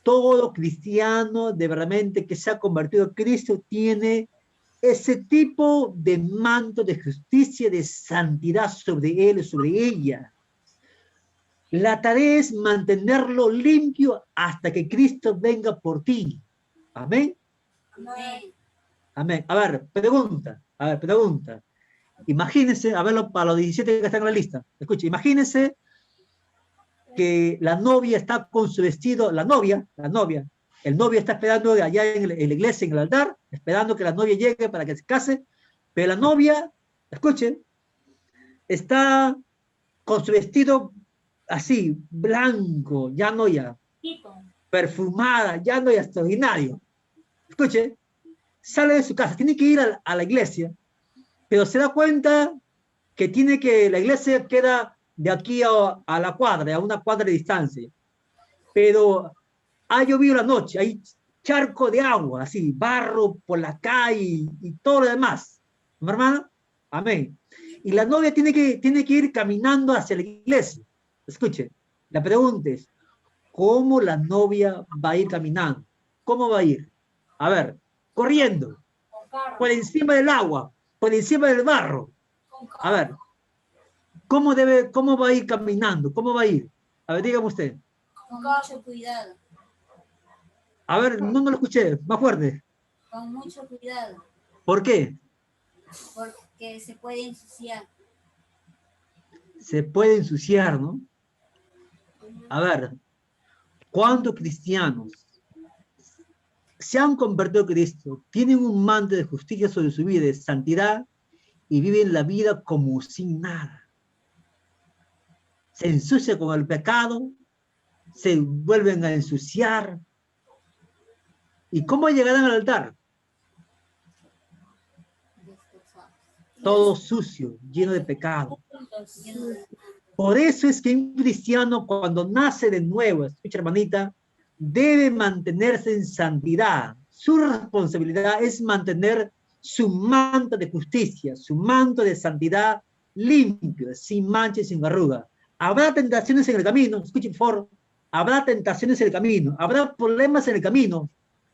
todo cristiano de verdaderamente que se ha convertido a Cristo tiene ese tipo de manto de justicia, de santidad sobre él, sobre ella. La tarea es mantenerlo limpio hasta que Cristo venga por ti. Amén. Amén. Amén. A ver, pregunta. Imagínense, a verlo para los 17 que están en la lista. Escuche, imagínense que la novia está con su vestido, el novio está esperando allá en la iglesia, en el altar, esperando que la novia llegue para que se case, pero la novia, escuchen, está con su vestido así, blanco, ya no ya, perfumada, ya no ya extraordinario. Escuchen, sale de su casa, tiene que ir a la iglesia, pero se da cuenta que la iglesia queda de aquí a la cuadra, a una cuadra de distancia. Pero ha llovido la noche, hay charco de agua, así, barro por la calle y todo lo demás. ¿Mi hermana? Amén. Y la novia tiene que ir caminando hacia la iglesia. Escuche, la pregunta es, ¿cómo la novia va a ir caminando? ¿Cómo va a ir? A ver, corriendo, por encima del agua, por encima del barro. A ver, ¿cómo va a ir caminando? ¿Cómo va a ir? A ver, dígame usted. Con mucho cuidado. A ver, no lo escuché, más fuerte. Con mucho cuidado. ¿Por qué? Porque se puede ensuciar. Se puede ensuciar, ¿no? A ver, ¿cuántos cristianos se han convertido a Cristo, tienen un manto de justicia sobre su vida, de santidad, y viven la vida como sin nada? Se ensucia con el pecado, se vuelven a ensuciar. ¿Y cómo llegarán al altar? Todo sucio, lleno de pecado. Por eso es que un cristiano cuando nace de nuevo, escucha hermanita, debe mantenerse en santidad. Su responsabilidad es mantener su manto de justicia, su manto de santidad limpio, sin mancha y sin arruga. Habrá tentaciones en el camino, escuchen por favor, habrá tentaciones en el camino, habrá problemas en el camino,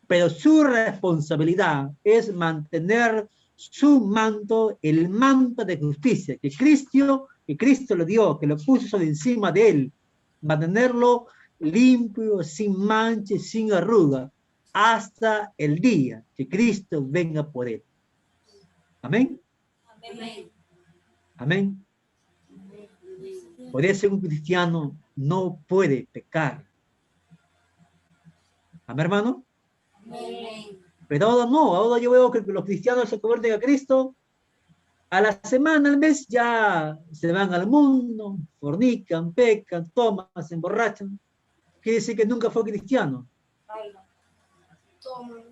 pero su responsabilidad es mantener su manto, el manto de justicia que Cristo le dio, que lo puso sobre encima de él, mantenerlo limpio, sin mancha, sin arruga, hasta el día que Cristo venga por él. Amén. Amén. Amén. Por eso un cristiano no puede pecar. Amén, hermano. Amén. Pero ahora no, ahora yo veo que los cristianos se convierten a Cristo, a la semana, al mes, ya se van al mundo, fornican, pecan, toman, se emborrachan. Quiere decir que nunca fue cristiano.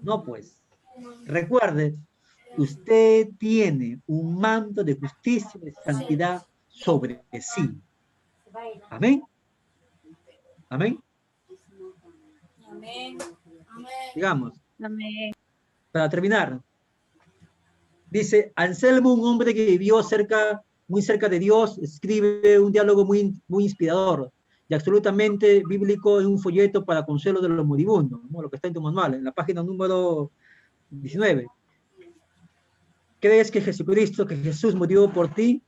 No, pues. Recuerde, usted tiene un manto de justicia y de santidad sobre sí. Amén. Amén. Amén. Digamos. Amén. Para terminar, dice, Anselmo, un hombre que vivió muy cerca de Dios, escribe un diálogo muy inspirador y absolutamente bíblico en un folleto para consuelo de los moribundos, ¿no? Lo que está en tu manual, en la página número 19. ¿Crees que Jesús murió por ti?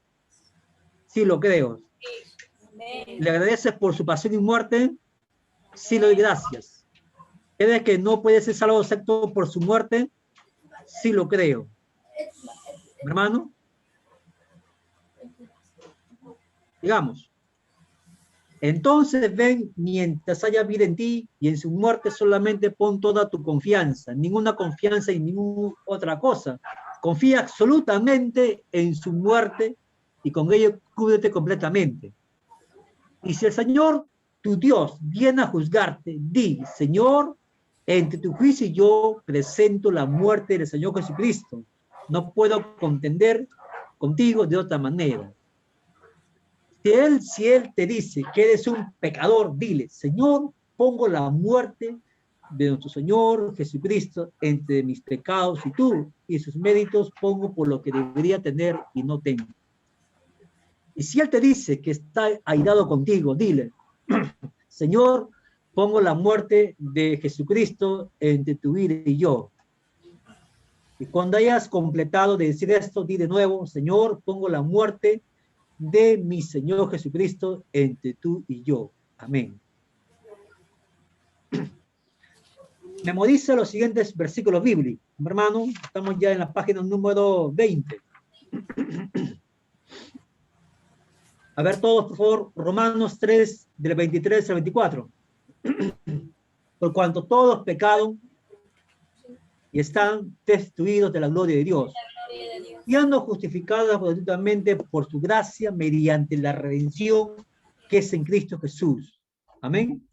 Sí, lo creo. ¿Le agradeces por su pasión y muerte? Sí, le doy gracias. ¿Crees que no puede ser salvo excepto por su muerte? Sí, lo creo. Hermano, digamos, entonces ven, mientras haya vida en ti y en su muerte solamente pon toda tu confianza, ninguna confianza en ninguna otra cosa. Confía absolutamente en su muerte y con ello cúbrete completamente. Y si el Señor, tu Dios, viene a juzgarte, di, Señor, entre tu juicio y yo presento la muerte del Señor Jesucristo. No puedo contender contigo de otra manera. Si él te dice que eres un pecador, dile, Señor, pongo la muerte de nuestro Señor Jesucristo entre mis pecados y tú, y sus méritos pongo por lo que debería tener y no tengo. Y si él te dice que está airado contigo, dile, Señor, pongo la muerte de Jesucristo entre tu vida y yo. Y cuando hayas completado de decir esto, di de nuevo, Señor, pongo la muerte de mi Señor Jesucristo entre tú y yo. Amén. Memoriza los siguientes versículos bíblicos. Hermano, estamos ya en la página número 20. A ver todos, por favor, Romanos 3, del 23 al 24. Por cuanto todos pecaron y están destituidos de la gloria de Dios, siendo justificados gratuitamente por su gracia mediante la redención que es en Cristo Jesús. Amén.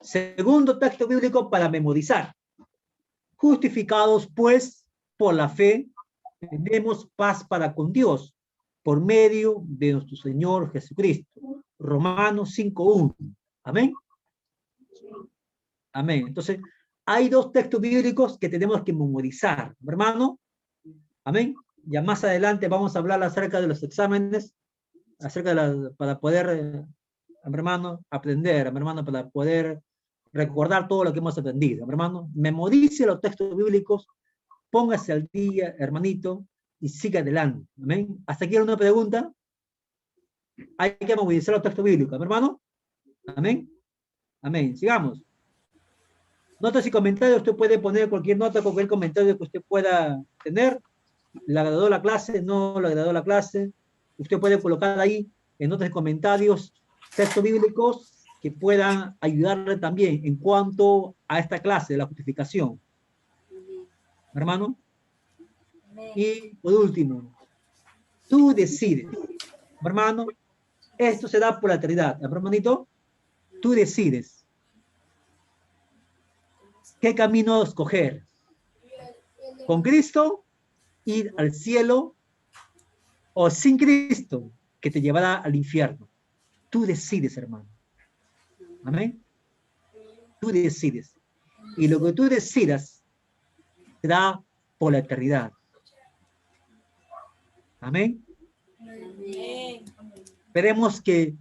Segundo texto bíblico para memorizar. Justificados pues por la fe, tenemos paz para con Dios por medio de nuestro Señor Jesucristo. Romanos 5:1. Amén. Amén. Entonces, hay dos textos bíblicos que tenemos que memorizar, hermano. Amén. Ya más adelante vamos a hablar acerca de los exámenes, acerca de para poder, hermano, aprender, hermano, para poder recordar todo lo que hemos aprendido, hermano. Memorice los textos bíblicos, póngase al día, hermanito, y siga adelante. Amén. ¿Hasta aquí una pregunta? Hay que memorizar los textos bíblicos, hermano. Amén. Amén. Sigamos. Notas y comentarios, usted puede poner cualquier nota, cualquier comentario que usted pueda tener. ¿Le agradó la clase? ¿No le agradó la clase? Usted puede colocar ahí en notas y comentarios textos bíblicos que puedan ayudarle también en cuanto a esta clase de la justificación. Hermano. Y por último, tú decides. Hermano, esto se da por la eternidad. Hermanito, tú decides qué camino escoger. Con Cristo, ir al cielo, o sin Cristo, que te llevará al infierno. Tú decides, hermano. Amén. Tú decides. Y lo que tú decidas será por la eternidad. Amén. Esperemos que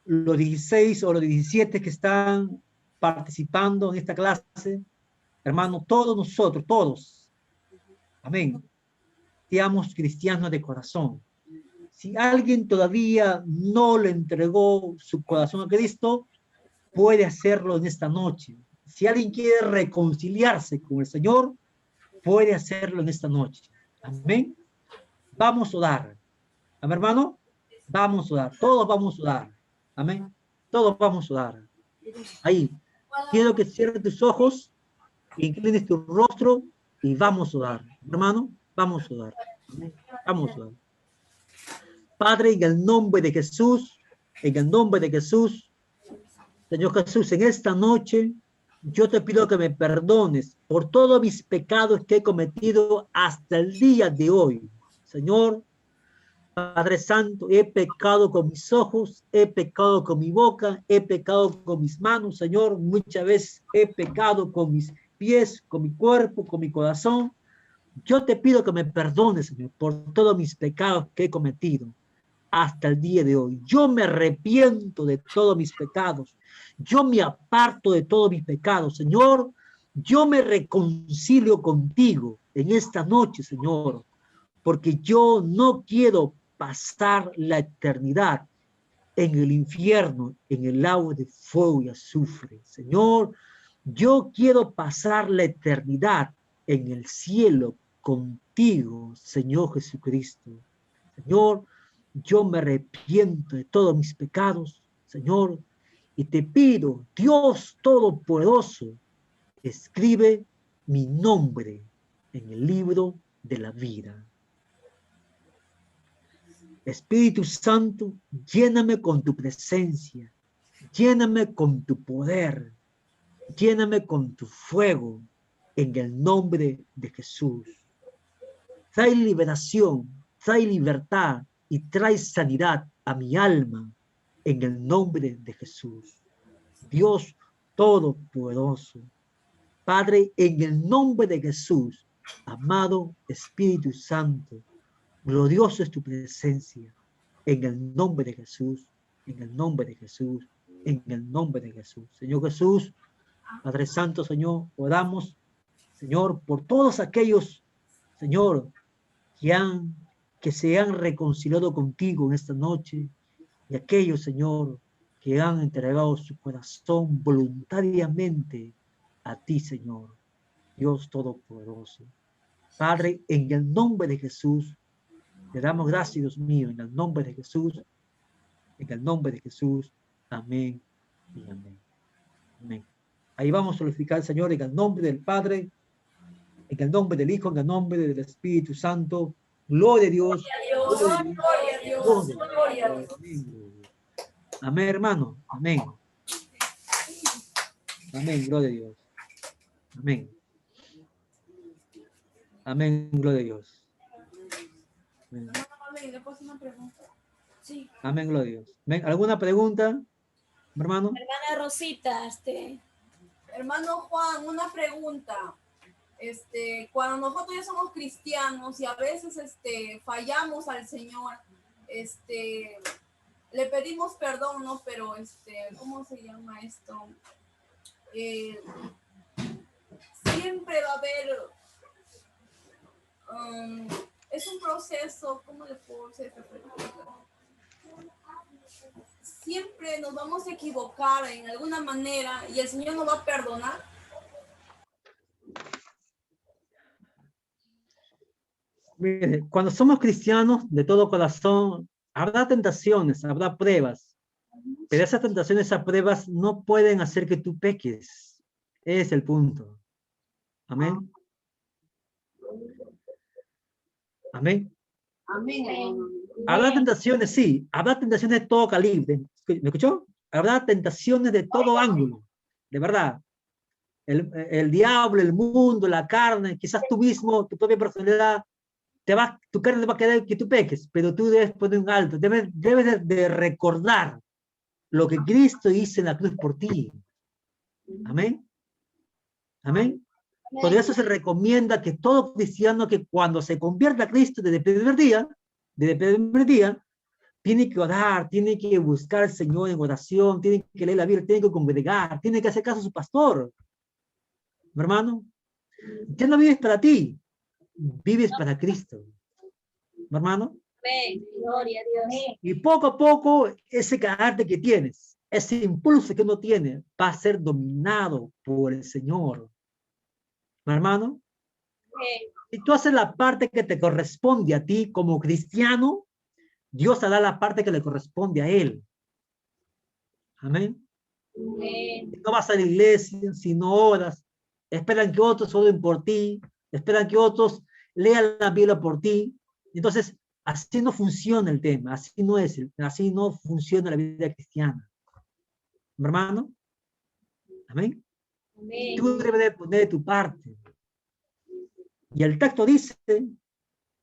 los 16 o los 17 que están participando en esta clase, hermano, todos nosotros, todos, amén, seamos cristianos de corazón. Si alguien todavía no le entregó su corazón a Cristo, puede hacerlo en esta noche. Si alguien quiere reconciliarse con el Señor, puede hacerlo en esta noche. Amén. Vamos a orar. Amén, hermano. Vamos a orar. Todos vamos a orar. Amén. Todos vamos a orar. Ahí. Quiero que cierres tus ojos, inclines tu rostro y vamos a orar. Hermano, vamos a orar. Amén. Vamos a orar. Padre, en el nombre de Jesús, en el nombre de Jesús, Señor Jesús, en esta noche, yo te pido que me perdones por todos mis pecados que he cometido hasta el día de hoy. Señor, Padre Santo, he pecado con mis ojos, he pecado con mi boca, he pecado con mis manos, Señor. Muchas veces he pecado con mis pies, con mi cuerpo, con mi corazón. Yo te pido que me perdones, Señor, por todos mis pecados que he cometido hasta el día de hoy. Yo me arrepiento de todos mis pecados. Yo me aparto de todos mis pecados, Señor. Yo me reconcilio contigo en esta noche, Señor, porque yo no quiero pasar la eternidad en el infierno, en el lago de fuego y azufre. Señor, yo quiero pasar la eternidad en el cielo contigo, Señor Jesucristo. Señor, yo me arrepiento de todos mis pecados, Señor, y te pido, Dios Todopoderoso, escribe mi nombre en el libro de la vida. Espíritu Santo, lléname con tu presencia, lléname con tu poder, lléname con tu fuego, en el nombre de Jesús. Trae liberación, trae libertad y trae sanidad a mi alma, en el nombre de Jesús. Dios Todopoderoso, Padre, en el nombre de Jesús, amado Espíritu Santo, glorioso es tu presencia, en el nombre de Jesús, en el nombre de Jesús, en el nombre de Jesús. Señor Jesús, Padre Santo, Señor, oramos, Señor, por todos aquellos, Señor, que se han reconciliado contigo en esta noche, y aquellos, Señor, que han entregado su corazón voluntariamente a ti, Señor, Dios Todopoderoso. Padre, en el nombre de Jesús, te damos gracias, Dios mío, en el nombre de Jesús, en el nombre de Jesús, amén y amén. Amén. Ahí vamos a glorificar al Señor en el nombre del Padre, en el nombre del Hijo, en el nombre del Espíritu Santo. Gloria a Dios. Gloria a Dios. Gloria a Dios. Amén, hermano. Amén. Amén, gloria a Dios. Amén. Amén, gloria a Dios. Amén. Amén, gloria a Dios. Amén. ¿Alguna pregunta, hermano? Hermana Rosita, Hermano Juan, una pregunta. Cuando nosotros ya somos cristianos y a veces fallamos al Señor, le pedimos perdón, ¿no? Pero ¿cómo se llama esto? Siempre va a haber es un proceso, ¿cómo le puedo decir? Siempre nos vamos a equivocar en alguna manera y el Señor nos va a perdonar. Mire, cuando somos cristianos de todo corazón, habrá tentaciones, habrá pruebas, pero esas tentaciones, esas pruebas no pueden hacer que tú peques. Ese es el punto. Amén. Amén. Amén. Habrá tentaciones, sí, habrá tentaciones de todo calibre. ¿Me escuchó? Habrá tentaciones de todo ángulo, de verdad. El diablo, el mundo, la carne, quizás tú mismo, tu propia personalidad, tu carne va a querer que tú peques, pero tú debes poner un alto, debes de recordar lo que Cristo hizo en la cruz por ti. Amén. Amén. Por eso se recomienda que todo cristiano que cuando se convierta a Cristo desde el primer día, tiene que orar, tiene que buscar al Señor en oración, tiene que leer la Biblia, tiene que congregar, tiene que hacer caso a su pastor. Mi hermano, ya no vives para ti, vives para Cristo. Mi hermano. Amén. Gloria a Dios. Y poco a poco, ese carácter que tienes, ese impulso que uno tiene, va a ser dominado por el Señor. Mi hermano. Si tú haces la parte que te corresponde a ti como cristiano, Dios hará la parte que le corresponde a Él. Amén. Amén. Si no vas a la iglesia, si no oras, esperan que otros oren por ti, esperan que otros lean la Biblia por ti. Entonces, así no funciona el tema, así no funciona la vida cristiana. ¿Mi hermano? Amén. Amén. Tú debes de poner de tu parte. Y el texto dice,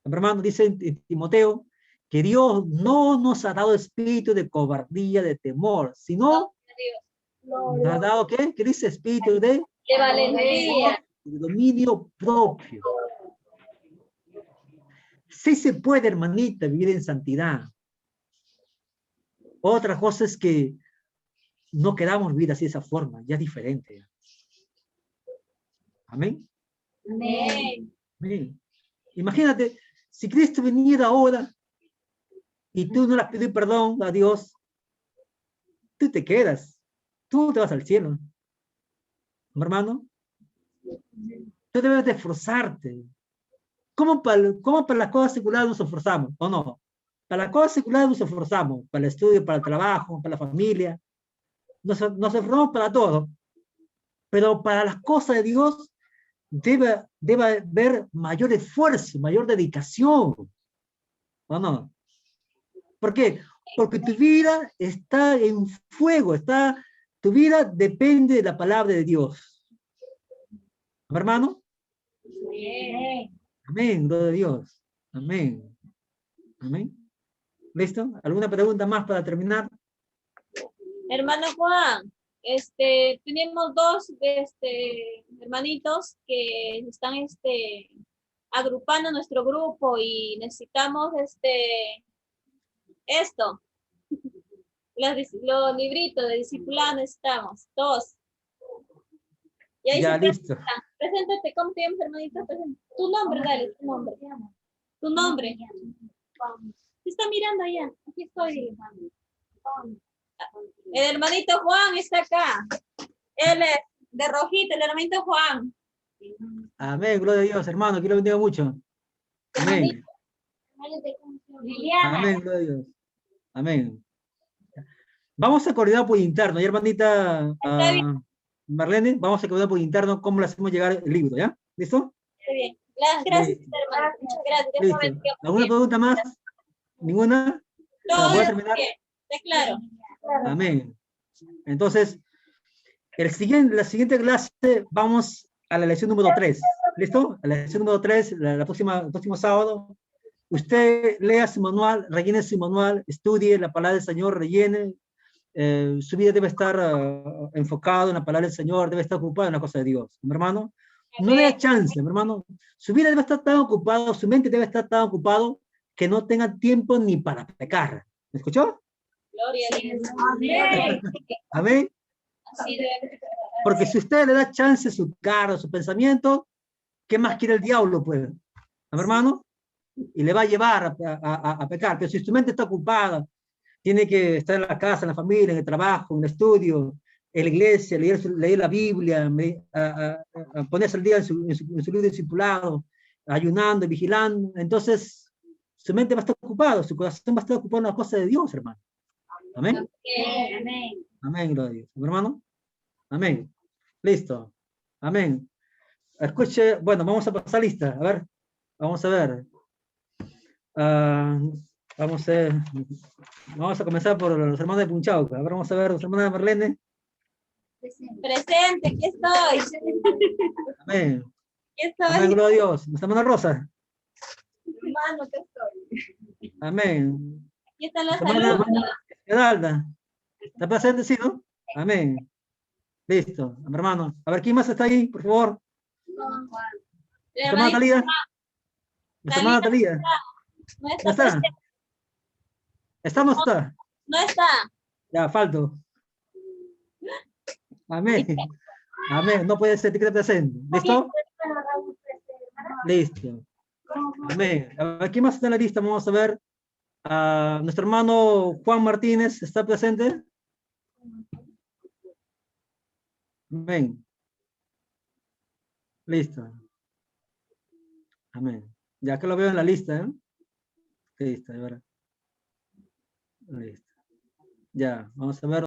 hermano, dice en Timoteo, que Dios no nos ha dado espíritu de cobardía, de temor, sino nos ha dado, ¿qué? ¿Qué dice? Espíritu de valentía, de dominio propio. Sí se puede, hermanita, vivir en santidad. Otra cosa es que no queramos vivir así de esa forma, ya es diferente. Amén. Amén. Amén. Imagínate, si Cristo viniera ahora y tú no le pides perdón a Dios, tú te quedas, tú te vas al cielo. Hermano, tú debes de esforzarte. ¿Cómo para las cosas seculares nos esforzamos? ¿O no? Para las cosas seculares nos esforzamos, para el estudio, para el trabajo, para la familia. Nos esforzamos para todo. Pero para las cosas de Dios debe haber mayor esfuerzo, mayor dedicación. ¿O no? ¿Por qué? Porque tu vida está en fuego, tu vida depende de la palabra de Dios. ¿Hermano? Amén. Amén, gloria a Dios. Amén. Amén. ¿Listo? ¿Alguna pregunta más para terminar? Hermano Juan, tenemos dos hermanitos que están agrupando nuestro grupo y necesitamos los libritos de discipulado necesitamos, dos. Y ahí Ya, se listo. Preséntate, ¿cómo te llamas, hermanito? Tu nombre, dale, tu nombre. Tu nombre. Se está mirando allá. Aquí estoy. El hermanito Juan está acá. Él es de rojito, el hermanito Juan. Amén, gloria a Dios, hermano, que lo bendiga mucho. Amén. Liliana. Amén, gloria a Dios. Amén. Vamos a coordinar por interno, ¿ya, hermanita Marlene? Vamos a coordinar por interno cómo le hacemos llegar el libro, ¿ya? ¿Listo? Muy bien. Gracias, hermano. Muchas gracias. Dios Listo. bendiga. ¿Alguna pregunta más? ¿Ninguna? No, ¿Voy a terminar? bien. Está claro. Amén. Entonces, la siguiente clase vamos a la lección número 3. ¿Listo? A la lección número 3, el próximo sábado. Usted lea su manual, rellene su manual, estudie la palabra del Señor, rellene. Su vida debe estar enfocado en la palabra del Señor, debe estar ocupado en la cosa de Dios. ¿Mi hermano? No le da chance, mi hermano. Su vida debe estar tan ocupado, su mente debe estar tan ocupado que no tenga tiempo ni para pecar. ¿Me escuchó? Gloria a Dios. Amén. Amén. Así debe ser. Porque si usted le da chance a su carro, a su pensamiento, ¿qué más quiere el diablo, pues? ¿A mi hermano? Y le va a llevar a pecar. Pero si su mente está ocupada, tiene que estar en la casa, en la familia, en el trabajo, en el estudio, en la iglesia, leer la Biblia, ponerse al día en su libro de discipulado, ayunando, vigilando. Entonces, su mente va a estar ocupada, su corazón va a estar ocupado en las cosas de Dios, hermano. Amén. Amén. Amén, gloria a Dios. ¿Hermano? Amén. Listo. Amén. Escuche, bueno, vamos a pasar lista. A ver, vamos a ver. Vamos a comenzar por los hermanos de Punchauca. A ver, vamos a ver, los hermanos de Marlene. Presente, aquí estoy. Amén. Aquí estoy. Amén, gloria a Dios. Nuestra hermana Rosa. Hermano, aquí estoy. Amén. Aquí están los Nuestra hermana alumnos. Esmeralda. ¿Está presente, sí, no? Amén. Listo, mi hermano. A ver, ¿quién más está ahí, por favor? Nuestra hermana Talía. Nuestra hermana Talía. No ¿No está? presente. ¿Está o no está? No está. Ya, falto. Amén. Amén. No puede ser que esté presente. ¿Listo? Listo. Amén. A ver, ¿quién más está en la lista? Vamos a ver. Nuestro hermano Juan Martínez, ¿está presente? Amén. Listo. Amén. Ya que lo veo en la lista, ¿eh? Listo, ahora. Listo. Ya, vamos a ver.